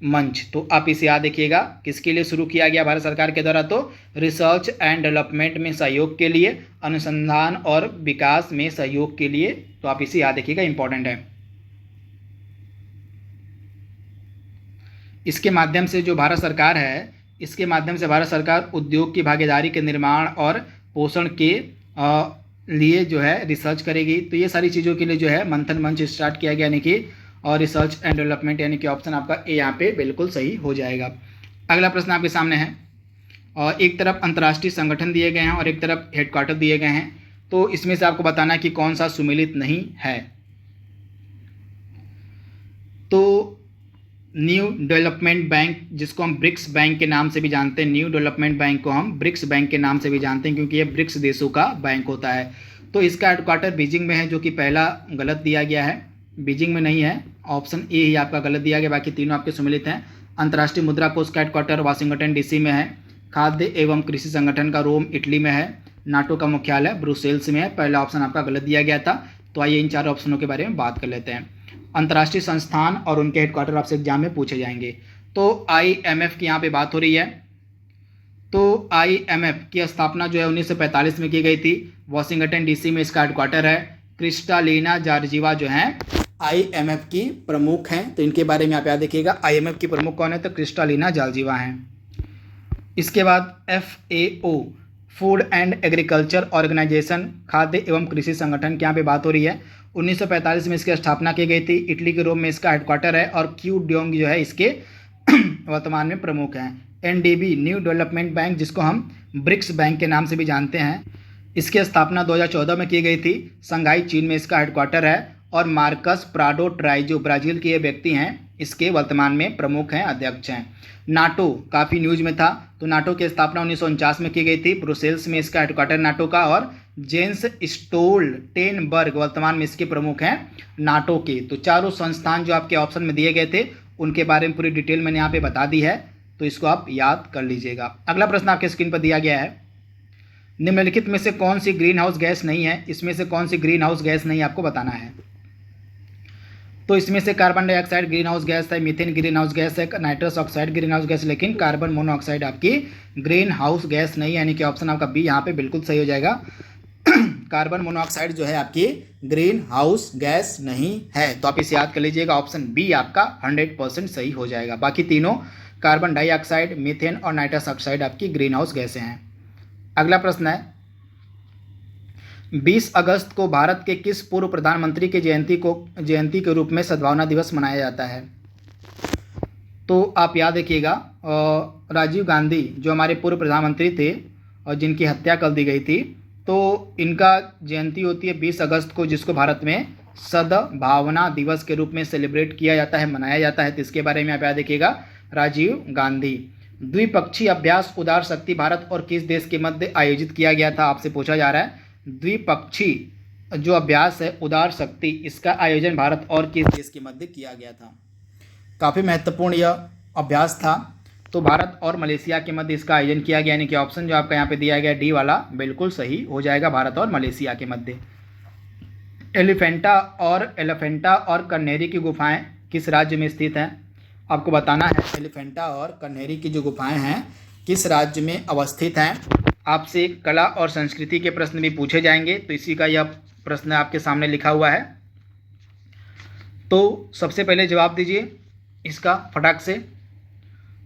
मंच। तो आप इसे याद रखिएगा, किसके लिए शुरू किया गया भारत सरकार के द्वारा? तो रिसर्च एंड डेवलपमेंट में सहयोग के लिए, अनुसंधान और विकास में सहयोग के लिए। तो आप इसे याद रखिएगा, इंपॉर्टेंट है। इसके माध्यम से जो भारत सरकार है, इसके माध्यम से भारत सरकार उद्योग की भागीदारी के निर्माण और पोषण के लिए जो है रिसर्च करेगी। तो ये सारी चीज़ों के लिए जो है मंथन मंच स्टार्ट किया गया, यानी कि और रिसर्च एंड डेवलपमेंट, यानी कि ऑप्शन आपका ए यहाँ पे बिल्कुल सही हो जाएगा। अगला प्रश्न आपके सामने है, और एक तरफ अंतर्राष्ट्रीय संगठन दिए गए हैं और एक तरफ हेडक्वार्टर दिए गए हैं। तो इसमें से आपको बताना है कि कौन सा सुमेलित नहीं है। तो न्यू डेवलपमेंट बैंक, जिसको हम ब्रिक्स बैंक के नाम से भी जानते हैं, न्यू डेवलपमेंट बैंक को हम ब्रिक्स बैंक के नाम से भी जानते हैं, क्योंकि ये ब्रिक्स देशों का बैंक होता है। तो इसका हेडक्वार्टर बीजिंग में है, जो कि पहला गलत दिया गया है, बीजिंग में नहीं है, ऑप्शन ए ही आपका गलत दिया गया, बाकी तीनों आपके सम्मिलित हैं। अंतर्राष्ट्रीय मुद्रा कोष का हेडक्वार्टर वाशिंगटन DC में है। खाद्य एवं कृषि संगठन का रोम इटली में है। नाटो का मुख्यालय ब्रुसेल्स में है। पहला ऑप्शन आपका गलत दिया गया था। तो आइए इन चार ऑप्शनों के बारे में बात कर लेते हैं। अंतर्राष्ट्रीय संस्थान और उनके हेडक्वार्टर आपसे एग्जाम में पूछे जाएंगे। तो IMF की यहाँ पे बात हो रही है। तो IMF की स्थापना जो है 1945 में की गई थी। वाशिंगटन DC में इसका हेडक्वार्टर है। क्रिस्टालिना जॉर्जिवा जो हैं IMF की प्रमुख हैं। तो इनके बारे में आप याद रखिएगा, IMF की प्रमुख कौन है? तो क्रिस्टालिना जॉर्जिवा हैं। इसके बाद FAO food and agriculture organisation, खाद्य एवं कृषि संगठन की यहाँ पे बात हो रही है। 1945 में इसकी स्थापना की गई थी। इटली के रोम में इसका हेडक्वार्टर है और क्यू ड्योंग जो है इसके वर्तमान में प्रमुख हैं। NDB न्यू डेवलपमेंट बैंक, जिसको हम ब्रिक्स बैंक के नाम से भी जानते हैं, इसकी स्थापना 2014 में की गई थी। संघाई चीन में इसका हेडक्वार्टर है। और मार्कस प्राडो ट्राई जो ब्राज़ील के ये व्यक्ति हैं, इसके वर्तमान में प्रमुख हैं, अध्यक्ष हैं। नाटो काफ़ी न्यूज में था। तो नाटो की स्थापना 1949 में की गई थी। ब्रुसेल्स में इसका हेडक्वार्टर नाटो का। और जेंस स्टोल्टेनबर्ग वर्तमान में इसके प्रमुख हैं नाटो के। तो चारों संस्थान जो आपके ऑप्शन में दिए गए थे, उनके बारे में पूरी डिटेल मैंने यहाँ पे बता दी है। तो इसको आप याद कर लीजिएगा। अगला प्रश्न आपके स्क्रीन पर दिया गया है, निम्नलिखित में से कौन सी ग्रीन हाउस गैस नहीं है? इसमें से कौन सी ग्रीन हाउस गैस नहीं आपको बताना है। तो इसमें से carbon dioxide green house gas है, मीथेन ग्रीन हाउस गैस है, nitrous oxide green house gas, लेकिन कार्बन मोनोऑक्साइड आपकी ग्रीन हाउस गैस नहीं है, यानी कि ऑप्शन आपका बी यहाँ पे बिल्कुल सही हो जाएगा। कार्बन मोनोऑक्साइड जो है आपकी ग्रीन हाउस गैस नहीं है। तो आप इसे याद कर लीजिएगा, ऑप्शन बी आपका 100% सही हो जाएगा। बाकी तीनों कार्बन डाइऑक्साइड, मीथेन और नाइट्रस ऑक्साइड आपकी ग्रीन हाउस गैसें हैं। अगला प्रश्न है, 20 अगस्त को भारत के किस पूर्व प्रधानमंत्री की जयंती के रूप में सद्भावना दिवस मनाया जाता है? तो आप याद रखिएगा, राजीव गांधी जो हमारे पूर्व प्रधानमंत्री थे और जिनकी हत्या कर दी गई थी, तो इनका जयंती होती है 20 अगस्त को, जिसको भारत में सद्भावना दिवस के रूप में सेलिब्रेट किया जाता है, मनाया जाता है। तो इसके बारे में आप याद रखिएगा, राजीव गांधी। द्विपक्षीय अभ्यास उदार शक्ति भारत और किस देश के मध्य आयोजित किया गया था? आपसे पूछा जा रहा है। द्विपक्षीय जो अभ्यास है उदार शक्ति, इसका आयोजन भारत और किस देश के मध्य किया गया था? काफ़ी महत्वपूर्ण यह अभ्यास था। तो भारत और मलेशिया के मध्य इसका आयोजन किया गया, यानी कि ऑप्शन जो आपका यहाँ पे दिया गया डी वाला बिल्कुल सही हो जाएगा, भारत और मलेशिया के मध्य। एलिफेंटा और कन्हेरी की गुफाएं किस राज्य में स्थित हैं? आपको बताना है एलिफेंटा और कन्हेरी की जो गुफाएं हैं किस राज्य में अवस्थित हैं। आपसे कला और संस्कृति के प्रश्न भी पूछे जाएंगे, तो इसी का यह प्रश्न आपके सामने लिखा हुआ है। तो सबसे पहले जवाब दीजिए इसका फटाक से।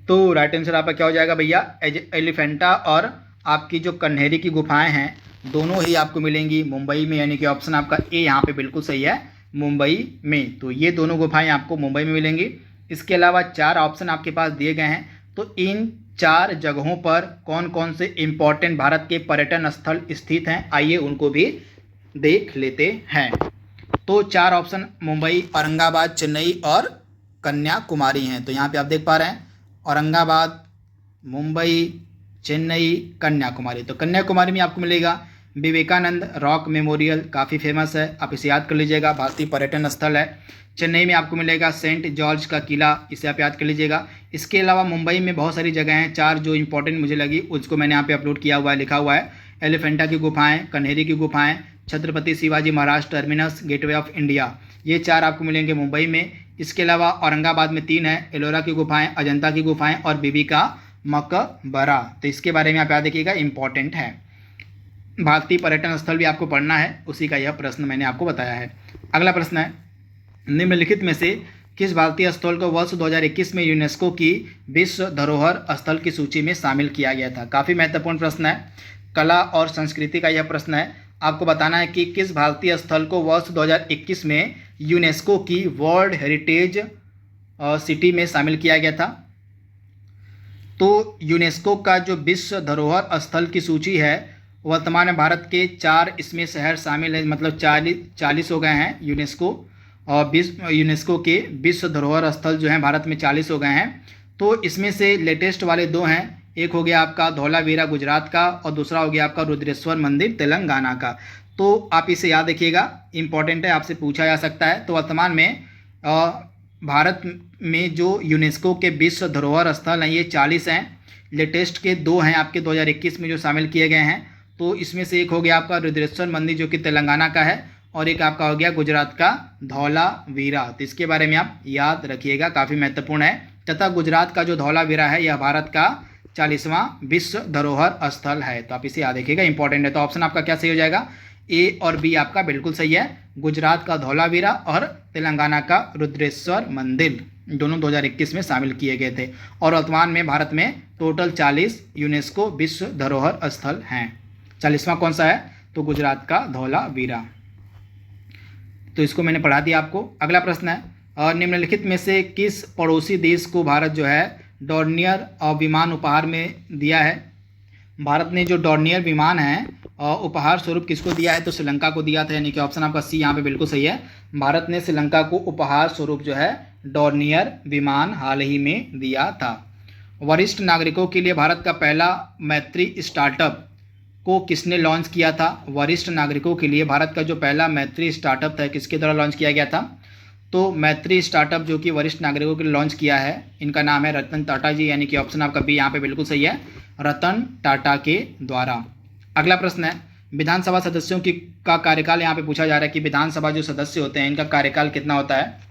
तो राइट आंसर आपका क्या हो जाएगा भैया? एलिफेंटा और आपकी जो कन्हेरी की गुफाएं हैं दोनों ही आपको मिलेंगी मुंबई में, यानी कि ऑप्शन आपका ए यहाँ पे बिल्कुल सही है, मुंबई में। तो ये दोनों गुफाएं आपको मुंबई में मिलेंगी। इसके अलावा 4 ऑप्शन आपके पास दिए गए हैं, तो इन 4 जगहों पर कौन कौन से इम्पोर्टेंट भारत के पर्यटन स्थल स्थित हैं, आइए उनको भी देख लेते हैं। तो 4 ऑप्शन मुंबई, औरंगाबाद, चेन्नई और कन्याकुमारी हैं। तो यहाँ पे आप देख पा रहे हैं औरंगाबाद, मुंबई, चेन्नई, कन्याकुमारी। तो कन्याकुमारी में आपको मिलेगा विवेकानंद रॉक मेमोरियल, काफ़ी फेमस है, आप इसे याद कर लीजिएगा, भारतीय पर्यटन स्थल है। चेन्नई में आपको मिलेगा सेंट जॉर्ज का किला, इसे आप याद कर लीजिएगा। इसके अलावा मुंबई में बहुत सारी जगह हैं, 4 जो इंपॉर्टेंट मुझे लगी उसको मैंने यहाँ पे अपलोड किया हुआ है, लिखा हुआ है। एलिफेंटा की गुफाएं, कन्हेरी की गुफाएं, Chhatrapati Shivaji Maharaj terminus, gateway of India, ये 4 आपको मिलेंगे मुंबई में। इसके अलावा औरंगाबाद में 3 है, एलोरा की गुफाएं, अजंता की गुफाएं और बीबी का मकबरा। तो इसके बारे में आप याद रखिएगा, इंपॉर्टेंट है। भारतीय पर्यटन स्थल भी आपको पढ़ना है, उसी का यह प्रश्न मैंने आपको बताया है। अगला प्रश्न है, निम्नलिखित में से किस भारतीय स्थल को वर्ष 2021 में यूनेस्को की विश्व धरोहर स्थल की सूची में शामिल किया गया था? काफ़ी महत्वपूर्ण प्रश्न है, कला और संस्कृति का यह प्रश्न है। आपको बताना है कि किस भारतीय स्थल को वर्ष 2021 में यूनेस्को की वर्ल्ड हेरिटेज सिटी में शामिल किया गया था। तो यूनेस्को का जो विश्व धरोहर स्थल की सूची है, वर्तमान में भारत के 4 इसमें शहर शामिल है, मतलब 40 हो गए हैं यूनेस्को, और यूनेस्को के विश्व धरोहर स्थल जो हैं भारत में 40 हो गए हैं। तो इसमें से लेटेस्ट वाले 2 हैं, एक हो गया आपका धौलावीरा गुजरात का और दूसरा हो गया आपका रुद्रेश्वर मंदिर तेलंगाना का। तो आप इसे याद रखिएगा, इंपॉर्टेंट है, आपसे पूछा जा सकता है। तो वर्तमान में भारत में जो यूनेस्को के विश्व धरोहर स्थल हैं ये 40 हैं, लेटेस्ट के 2 हैं आपके 2021 में जो शामिल किए गए हैं। तो इसमें से एक हो गया आपका रुद्रेश्वर मंदिर जो कि तेलंगाना का है, और एक आपका हो गया गुजरात का धौलावीरा। तो इसके बारे में आप याद रखिएगा, काफ़ी महत्वपूर्ण है। तथा गुजरात का जो धौलावीरा है यह भारत का 40वां विश्व धरोहर स्थल है, तो आप इसे याद रखिएगा, इंपॉर्टेंट है। तो ऑप्शन आपका क्या सही हो जाएगा? ए और बी आपका बिल्कुल सही है, गुजरात का धौलावीरा और तेलंगाना का रुद्रेश्वर मंदिर, दोनों 2021 में शामिल किए गए थे। और वर्तमान में भारत में टोटल 40 यूनेस्को विश्व धरोहर स्थल हैं। 40वां कौन सा है? तो गुजरात का धौलावीरा। तो इसको मैंने पढ़ा दिया आपको। अगला प्रश्न है, और निम्नलिखित में से किस पड़ोसी देश को भारत जो है डॉर्नियर विमान उपहार में दिया है? भारत ने जो डॉर्नियर विमान है उपहार स्वरूप किसको दिया है? तो श्रीलंका को दिया था, यानी कि ऑप्शन आपका सी यहाँ पे बिल्कुल सही है। भारत ने श्रीलंका को उपहार स्वरूप जो है डॉर्नियर विमान हाल ही में दिया था। वरिष्ठ नागरिकों के लिए भारत का पहला मैत्री स्टार्टअप को किसने लॉन्च किया था? वरिष्ठ नागरिकों के लिए भारत का जो पहला मैत्री स्टार्टअप था किसके द्वारा लॉन्च किया गया था? तो मैत्री स्टार्टअप जो कि वरिष्ठ नागरिकों के लिए लॉन्च किया है, इनका नाम है रतन टाटा जी, यानी कि ऑप्शन आपका बी यहाँ पे बिल्कुल सही है, रतन टाटा के द्वारा। अगला प्रश्न है, विधानसभा सदस्यों का कार्यकाल यहाँ पे पूछा जा रहा है कि विधानसभा जो सदस्य होते हैं इनका कार्यकाल कितना होता है?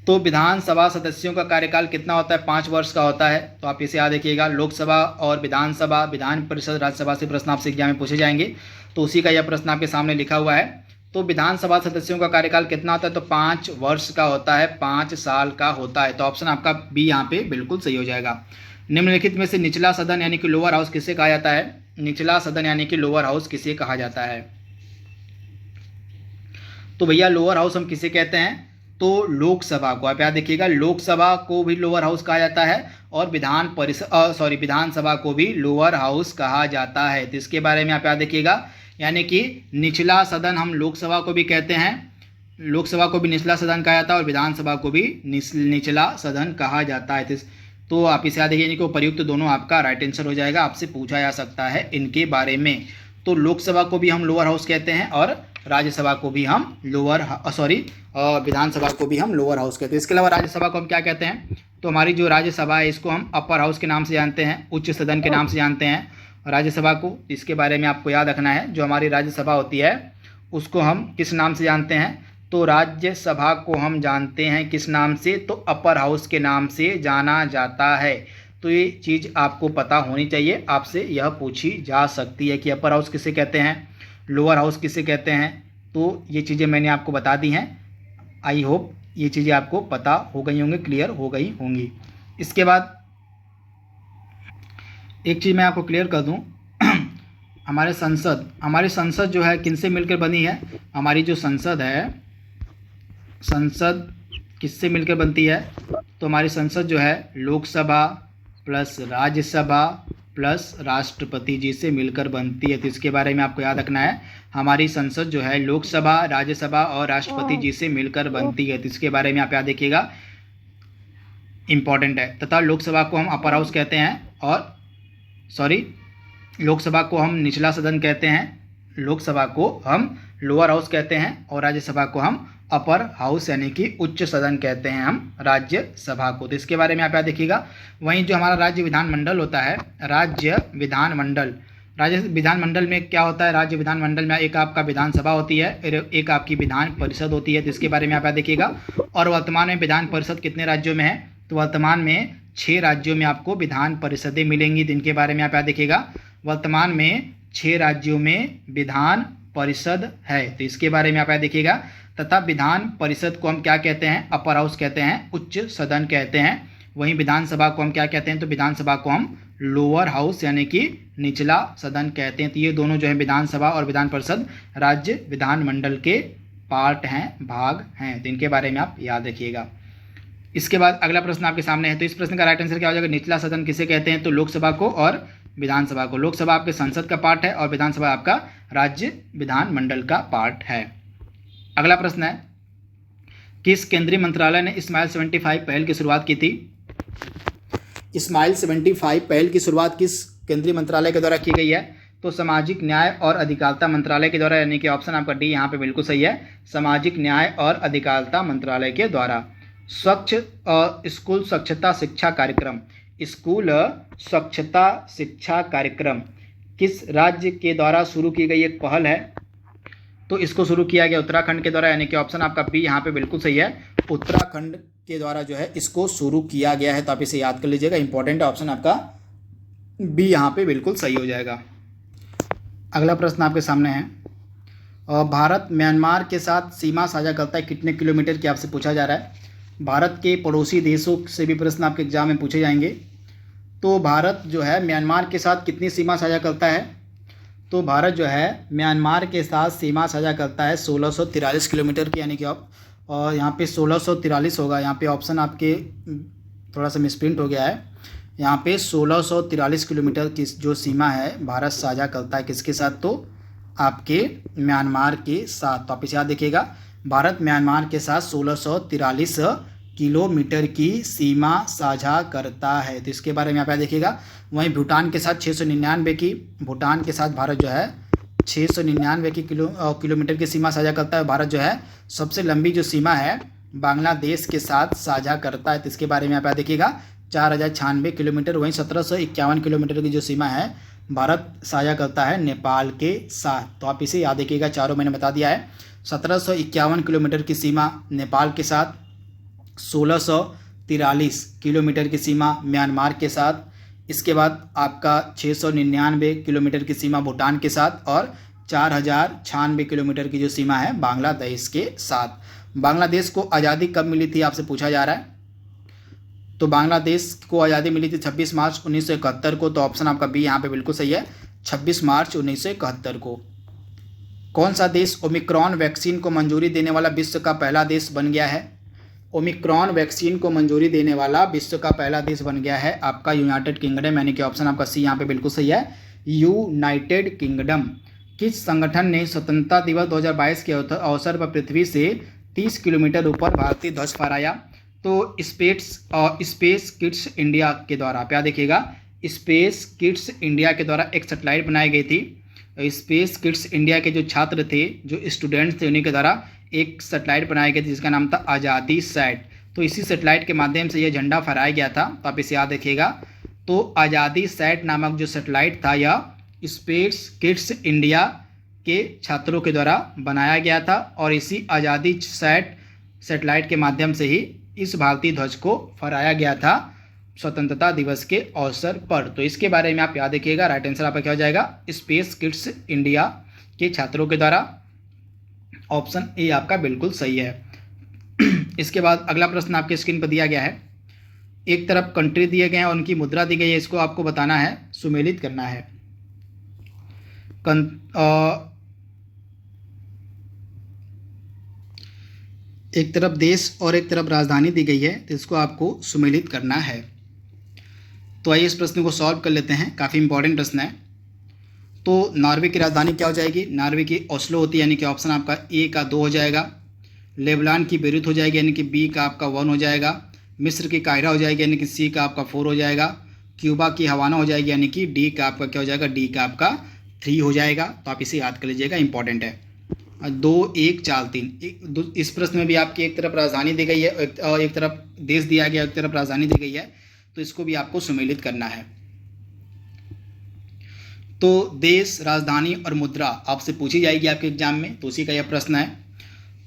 तो विधानसभा सदस्यों का कार्यकाल कितना होता है? 5 वर्ष का होता है। तो आप इसे याद रखिएगा, लोकसभा और विधानसभा, विधान परिषद, राज्यसभा से प्रश्न आपसे एग्जाम में पूछे जाएंगे, तो उसी का यह प्रश्न आपके सामने लिखा हुआ है। तो विधानसभा सदस्यों का कार्यकाल कितना होता है? तो 5 वर्ष का होता है, 5 साल का होता है। तो ऑप्शन आपका बी यहाँ पे बिल्कुल सही हो जाएगा। निम्नलिखित में से निचला सदन यानी कि लोअर हाउस किसे कहा जाता है? निचला सदन यानी कि लोअर हाउस किसे कहा जाता है? तो भैया लोअर हाउस हम किसे कहते हैं? तो लोकसभा को। आप याद देखिएगा, लोकसभा को भी लोअर हाउस कहा जाता है और विधानसभा को भी लोअर हाउस कहा जाता है। तो इसके बारे में आप याद देखिएगा, यानी कि निचला सदन हम लोकसभा को भी कहते हैं, लोकसभा को भी निचला सदन कहा जाता है और विधानसभा को भी निचला सदन कहा जाता है। तो आप इसे याद रखिए, यानी कि प्रयुक्त दोनों आपका राइट आंसर हो जाएगा, आपसे पूछा जा सकता है इनके बारे में। तो लोकसभा को भी हम लोअर हाउस कहते हैं और राज्यसभा को भी हम विधानसभा को भी हम लोअर हाउस कहते हैं। इसके अलावा राज्यसभा को हम क्या कहते हैं, तो हमारी जो राज्यसभा है इसको हम अपर हाउस के नाम से जानते हैं, उच्च सदन के नाम से जानते हैं राज्यसभा को। इसके बारे में आपको याद रखना है, जो हमारी राज्यसभा होती है उसको हम किस नाम से जानते हैं, तो राज्यसभा को हम जानते हैं किस नाम से, तो अपर हाउस के नाम से जाना जाता है। तो ये चीज़ आपको पता होनी चाहिए, आपसे यह पूछी जा सकती है कि अपर हाउस किसे कहते हैं, लोअर हाउस किसे कहते हैं। तो ये चीज़ें मैंने आपको बता दी हैं। आई होप ये चीज़ें आपको पता हो गई होंगी, क्लियर हो गई होंगी। इसके बाद एक चीज़ मैं आपको क्लियर कर दूं, हमारी संसद जो है किनसे मिलकर बनी है, हमारी जो संसद है, संसद किससे मिलकर बनती है, तो हमारी संसद जो है लोकसभा प्लस राज्यसभा प्लस राष्ट्रपति जी से मिलकर बनती है। तो इसके बारे में आपको याद रखना है, हमारी संसद जो है लोकसभा, राज्यसभा और राष्ट्रपति जी से मिलकर बनती है। तो इसके बारे में आप याद रखिएगा, इंपॉर्टेंट है। तथा लोकसभा को हम अपर हाउस कहते हैं और लोकसभा को हम निचला सदन कहते हैं, लोकसभा को हम लोअर हाउस कहते हैं और राज्यसभा को हम अपर हाउस यानी कि उच्च सदन कहते हैं हम राज्यसभा को। तो इसके बारे में आप याद रखिएगा। वहीं जो हमारा राज्य विधानमंडल होता है, राज्य विधानमंडल में क्या होता है, राज्य विधानमंडल में एक आपका विधानसभा होती है, एक आपकी विधान परिषद होती है। तो इसके बारे में आप याद रखिएगा। और वर्तमान में विधान परिषद कितने राज्यों में है, तो वर्तमान में 6 राज्यों में आपको विधान परिषदें मिलेंगी। जिनके बारे में आप याद रखिएगा, वर्तमान में 6 राज्यों में विधान परिषद है। तो इसके बारे में आप याद रखिएगा। तथा विधान परिषद को हम क्या कहते हैं, अपर हाउस कहते हैं, उच्च सदन कहते हैं। वहीं विधानसभा को हम क्या कहते हैं, तो विधानसभा को हम लोअर हाउस यानी कि निचला सदन कहते हैं। तो ये दोनों जो है विधानसभा और विधान परिषद राज्य विधानमंडल के पार्ट हैं, भाग हैं। तो इनके बारे में आप याद रखिएगा। इसके बाद अगला प्रश्न आपके सामने है। तो इस प्रश्न का राइट आंसर क्या हो जाएगा, निचला सदन किसे कहते हैं, तो लोकसभा को और विधानसभा को। लोकसभा आपके संसद का पार्ट है और विधानसभा आपका राज्य विधानमंडल का पार्ट है। अगला प्रश्न है, किस केंद्रीय मंत्रालय ने स्माइल 75 पहल की शुरुआत की थी। स्माइल 75 पहल की शुरुआत किस केंद्रीय मंत्रालय के द्वारा की गई है, तो सामाजिक न्याय और अधिकारिता मंत्रालय के द्वारा, यानी कि ऑप्शन आपका डी यहाँ पे बिल्कुल सही है, सामाजिक न्याय और अधिकारिता मंत्रालय के द्वारा। स्कूल स्वच्छता शिक्षा कार्यक्रम, स्कूल स्वच्छता शिक्षा कार्यक्रम किस राज्य के द्वारा शुरू की गई एक पहल है, तो इसको शुरू किया गया उत्तराखंड के द्वारा, यानी कि ऑप्शन आपका बी यहाँ पे बिल्कुल सही है, उत्तराखंड के द्वारा जो है इसको शुरू किया गया है। तो आप इसे याद कर लीजिएगा, इंपॉर्टेंट ऑप्शन आपका बी यहाँ पे बिल्कुल सही हो जाएगा। अगला प्रश्न आपके सामने है, भारत म्यांमार के साथ सीमा साझा करता है कितने किलोमीटर की, आपसे पूछा जा रहा है। भारत के पड़ोसी देशों से भी प्रश्न आपके एग्जाम में पूछे जाएंगे। तो भारत जो है म्यांमार के साथ कितनी सीमा साझा करता है, तो भारत जो है म्यांमार के साथ सीमा साझा करता है 1643 किलोमीटर की, यानी कि आप और यहाँ पे 1643 होगा। यहाँ पे ऑप्शन आपके थोड़ा सा मिसप्रिंट हो गया है, यहाँ पे 1643 किलोमीटर की जो सीमा है भारत साझा करता है किसके साथ, तो आपके म्यांमार के साथ। तो आप इसे याद देखिएगा, भारत म्यांमार के साथ 1643 किलोमीटर की सीमा साझा करता है। तो इसके बारे में आप याद देखिएगा। वहीं भूटान के साथ 699 की, भूटान के साथ भारत जो है 699 की किलोमीटर की सीमा साझा करता है। भारत जो है सबसे लंबी जो सीमा है बांग्लादेश के साथ साझा करता है। तो इसके बारे में आप याद देखिएगा, 4096 किलोमीटर। वहीं 1751 किलोमीटर की जो सीमा है भारत साझा करता है नेपाल के साथ। तो आप इसे याद रखिएगा, चारों मैंने बता दिया है। 1751 किलोमीटर की सीमा नेपाल के साथ, 1643 किलोमीटर की सीमा म्यांमार के साथ, इसके बाद आपका 699 किलोमीटर की सीमा भूटान के साथ और 4096 किलोमीटर की जो सीमा है बांग्लादेश के साथ। बांग्लादेश को आज़ादी कब मिली थी, आपसे पूछा जा रहा है। तो बांग्लादेश को आज़ादी मिली थी 26 मार्च 1971 को। तो ऑप्शन आपका बी यहाँ पे बिल्कुल सही है, 26 मार्च 1971 को। कौन सा देश ओमिक्रॉन वैक्सीन को मंजूरी देने वाला विश्व का पहला देश बन गया है। ओमिक्रॉन वैक्सीन को मंजूरी देने वाला विश्व का पहला देश बन गया है आपका यूनाइटेड किंगडम, यानी कि ऑप्शन आपका सी यहाँ पे बिल्कुल सही है, यूनाइटेड किंगडम। किस संगठन ने स्वतंत्रता दिवस 2022 के अवसर पर पृथ्वी से 30 किलोमीटर ऊपर भारतीय ध्वज फहराया। तो स्पेस किड्स इंडिया के द्वारा, आप याद देखिएगा, स्पेस किड्स इंडिया के द्वारा एक सैटेलाइट बनाई गई थी स्पेस किड्स इंडिया के जो छात्र थे, जो स्टूडेंट्स थे, उन्हीं के द्वारा एक सैटेलाइट बनाया गया था जिसका नाम था आज़ादी सैट। तो इसी सैटेलाइट के माध्यम से यह झंडा फहराया गया था, तो आप इसे याद रखिएगा। तो आज़ादी सैट नामक जो सैटेलाइट था यह स्पेस किड्स इंडिया के छात्रों के द्वारा बनाया गया था और इसी आज़ादी सैटेलाइट के माध्यम से ही इस भारतीय ध्वज को फहराया गया था स्वतंत्रता दिवस के अवसर पर। तो इसके बारे में आप याद रखिएगा। राइट आंसर आपका क्या हो जाएगा? स्पेस किड्स इंडिया के छात्रों के द्वारा। ऑप्शन ए आपका बिल्कुल सही है। इसके बाद अगला प्रश्न आपके स्क्रीन पर दिया गया है। एक तरफ कंट्री दिए गए हैं और उनकी मुद्रा दी गई है, इसको आपको बताना है, सुमेलित करना है। एक तरफ देश और एक तरफ राजधानी दी गई है, तो इसको आपको सुमेलित करना है। तो आइए इस प्रश्न को सॉल्व कर लेते हैं, काफ़ी इंपॉर्टेंट प्रश्न है। तो नॉर्वे की राजधानी क्या हो जाएगी? नॉर्वे की ओस्लो होती है, यानी कि ऑप्शन आपका ए का 2 हो जाएगा। लेबनान की बेरूत हो जाएगी, यानी कि बी का आपका 1 हो जाएगा। मिस्र की काहिरा हो जाएगी, यानी कि सी का आपका 4 हो जाएगा। क्यूबा की हवाना हो जाएगी, यानी कि डी का आपका क्या हो जाएगा? डी का आपका 3 हो जाएगा। तो आप इसे याद कर लीजिएगा, इंपॉर्टेंट है। 2 1 4 3। इस प्रश्न में भी आपकी एक तरफ राजधानी दी गई है और एक तरफ देश दिया गया, एक तरफ राजधानी दी गई है, तो इसको भी आपको सुमेलित करना है। तो देश, राजधानी और मुद्रा आपसे पूछी जाएगी आपके एग्जाम में, तो उसी का यह प्रश्न है।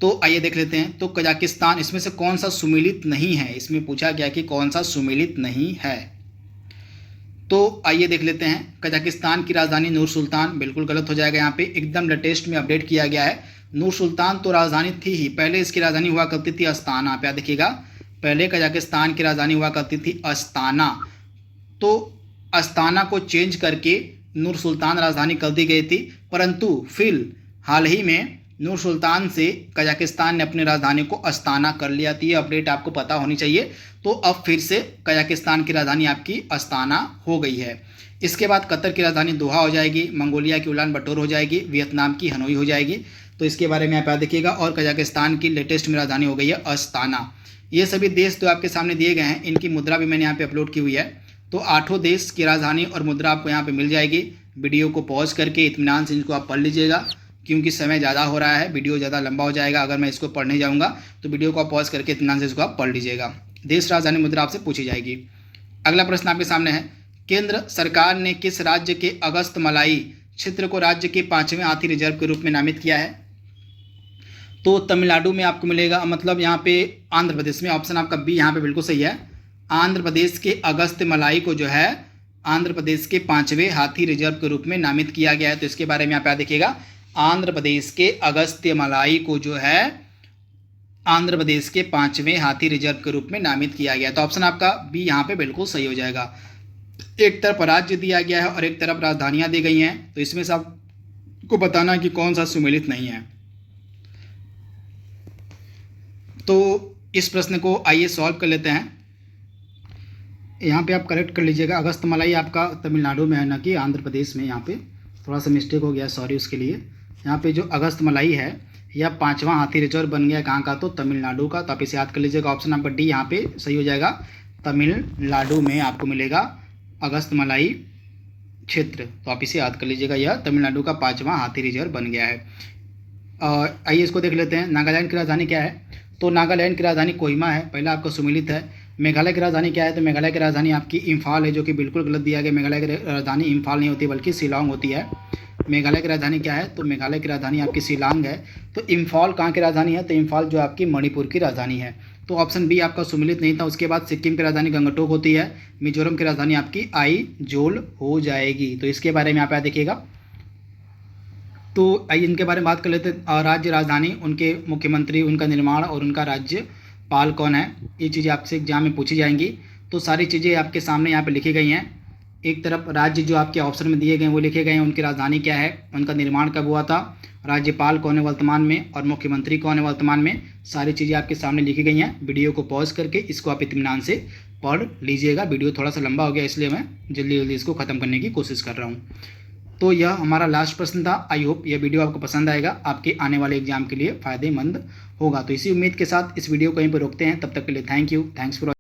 तो आइए देख लेते हैं। तो कजाकिस्तान, इसमें से कौन सा सुमेलित नहीं है? इसमें पूछा गया कि कौन सा सुमेलित नहीं है। तो आइए देख लेते हैं। कजाकिस्तान की राजधानी नूर सुल्तान, बिल्कुल गलत हो जाएगा। यहाँ पे एकदम लेटेस्ट में अपडेट किया गया है। नूर सुल्तान तो राजधानी थी ही, पहले इसकी राजधानी हुआ करती थी अस्ताना। आप याद देखिएगा, पहले कजाकिस्तान की राजधानी हुआ करती थी अस्ताना। तो अस्ताना को चेंज करके नूर सुल्तान राजधानी कर दी गई थी, परंतु फिर हाल ही में नूर सुल्तान से कजाकिस्तान ने अपनी राजधानी को अस्ताना कर लिया थी। ये अपडेट आपको पता होनी चाहिए। तो अब फिर से कजाकिस्तान की राजधानी आपकी अस्ताना हो गई है। इसके बाद कतर की राजधानी दोहा हो जाएगी, मंगोलिया की उलान बटोर हो जाएगी, वियतनाम की हनोई हो जाएगी। तो इसके बारे में आप याद रखिएगा। और कजाकिस्तान की लेटेस्ट में राजधानी हो गई है अस्ताना। ये सभी देश तो आपके सामने दिए गए हैं, इनकी मुद्रा भी मैंने यहाँ पे अपलोड की हुई है। तो 8 देश की राजधानी और मुद्रा आपको यहाँ पे मिल जाएगी। वीडियो को पॉज करके इत्मीनान से इनको आप पढ़ लीजिएगा, क्योंकि समय ज़्यादा हो रहा है, वीडियो ज़्यादा लंबा हो जाएगा अगर मैं इसको पढ़ने जाऊँगा। तो वीडियो को आप पॉज करके इत्मीनान से इसको आप पढ़ लीजिएगा। देश, राजधानी, मुद्रा आपसे पूछी जाएगी। अगला प्रश्न आपके सामने है। केंद्र सरकार ने किस राज्य के अगस्त मलाई क्षेत्र को राज्य के 5वें हाथी रिजर्व के रूप में नामित किया है? तो तमिलनाडु में आपको मिलेगा, मतलब यहाँ पे आंध्र प्रदेश में। ऑप्शन आपका बी यहाँ पे बिल्कुल सही है। आंध्र प्रदेश के अगस्त मलाई को जो है आंध्र प्रदेश के 5वें हाथी रिजर्व के रूप में नामित किया गया है। तो इसके बारे में आप याद देखिएगा। आंध्र प्रदेश के अगस्त्य मलाई को जो है आंध्र प्रदेश के 5वें हाथी रिजर्व के रूप में नामित किया गया। तो ऑप्शन आपका बी यहाँ पे बिल्कुल सही हो जाएगा। एक तरफ राज्य दिया गया है और एक तरफ राजधानियां दी गई हैं, तो इसमें से आपको बताना कि कौन सा सुमेलित नहीं है। तो इस प्रश्न को आइए सॉल्व कर लेते हैं। यहाँ पे आप करेक्ट कर लीजिएगा, अगस्त मलाई आपका तमिलनाडु में है, ना कि आंध्र प्रदेश में। यहाँ पे थोड़ा सा मिस्टेक हो गया, सॉरी उसके लिए। यहाँ पे जो अगस्त मलाई है यह 5वां हाथी रिजर्व बन गया, कहाँ का? तो तमिलनाडु का। तो आप इसे याद कर लीजिएगा। ऑप्शन नंबर डी यहाँ पे सही हो जाएगा। तमिलनाडु में आपको मिलेगा अगस्त मलाई क्षेत्र। तो आप इसे याद कर लीजिएगा, यह तमिलनाडु का 5वां हाथी रिजर्व बन गया है। आइए इसको देख लेते हैं। नागालैंड की राजधानी क्या है? तो नागालैंड की राजधानी कोहिमा है, पहला आपका सुमेलित है। मेघालय की राजधानी क्या है? तो मेघालय की राजधानी आपकी इम्फाल है, जो कि बिल्कुल गलत दिया गया। मेघालय की राजधानी इम्फाल नहीं होती बल्कि शिलांग होती है। मेघालय की राजधानी क्या है? तो मेघालय की राजधानी आपकी शिलांग है। तो इम्फाल कहाँ की राजधानी है? तो इम्फाल जो आपकी मणिपुर की राजधानी है। तो ऑप्शन बी आपका सुमेलित नहीं था। उसके बाद सिक्किम की राजधानी गंगटोक होती है। मिजोरम की राजधानी आपकी आइजोल हो जाएगी। तो इसके बारे में आप याद देखिएगा। तो आइए इनके बारे में बात कर लेते हैं। राज्य राजधानी, उनके मुख्यमंत्री, उनका निर्माण और उनका राज्यपाल कौन है, ये चीज़ें आपसे एग्जाम में पूछी जाएंगी। तो सारी चीज़ें आपके सामने यहाँ पे लिखी गई हैं। एक तरफ राज्य जो आपके ऑप्शन में दिए गए हैं वो लिखे गए हैं, उनकी राजधानी क्या है, उनका निर्माण कब हुआ था, राज्यपाल कौन है वर्तमान में और मुख्यमंत्री कौन है वर्तमान में। सारी चीज़ें आपके सामने लिखी गई हैं। वीडियो को पॉज करके इसको आप इत्मीनान से पढ़ लीजिएगा। वीडियो थोड़ा सा लंबा हो गया, इसलिए मैं जल्दी जल्दी इसको ख़त्म करने की कोशिश कर रहा हूँ। तो यह हमारा लास्ट प्रश्न था। आई होप यह वीडियो आपको पसंद आएगा, आपके आने वाले एग्जाम के लिए फ़ायदेमंद होगा। तो इसी उम्मीद के साथ इस वीडियो को यहीं पर रोकते हैं। तब तक के लिए थैंक यू, थैंक्स फॉर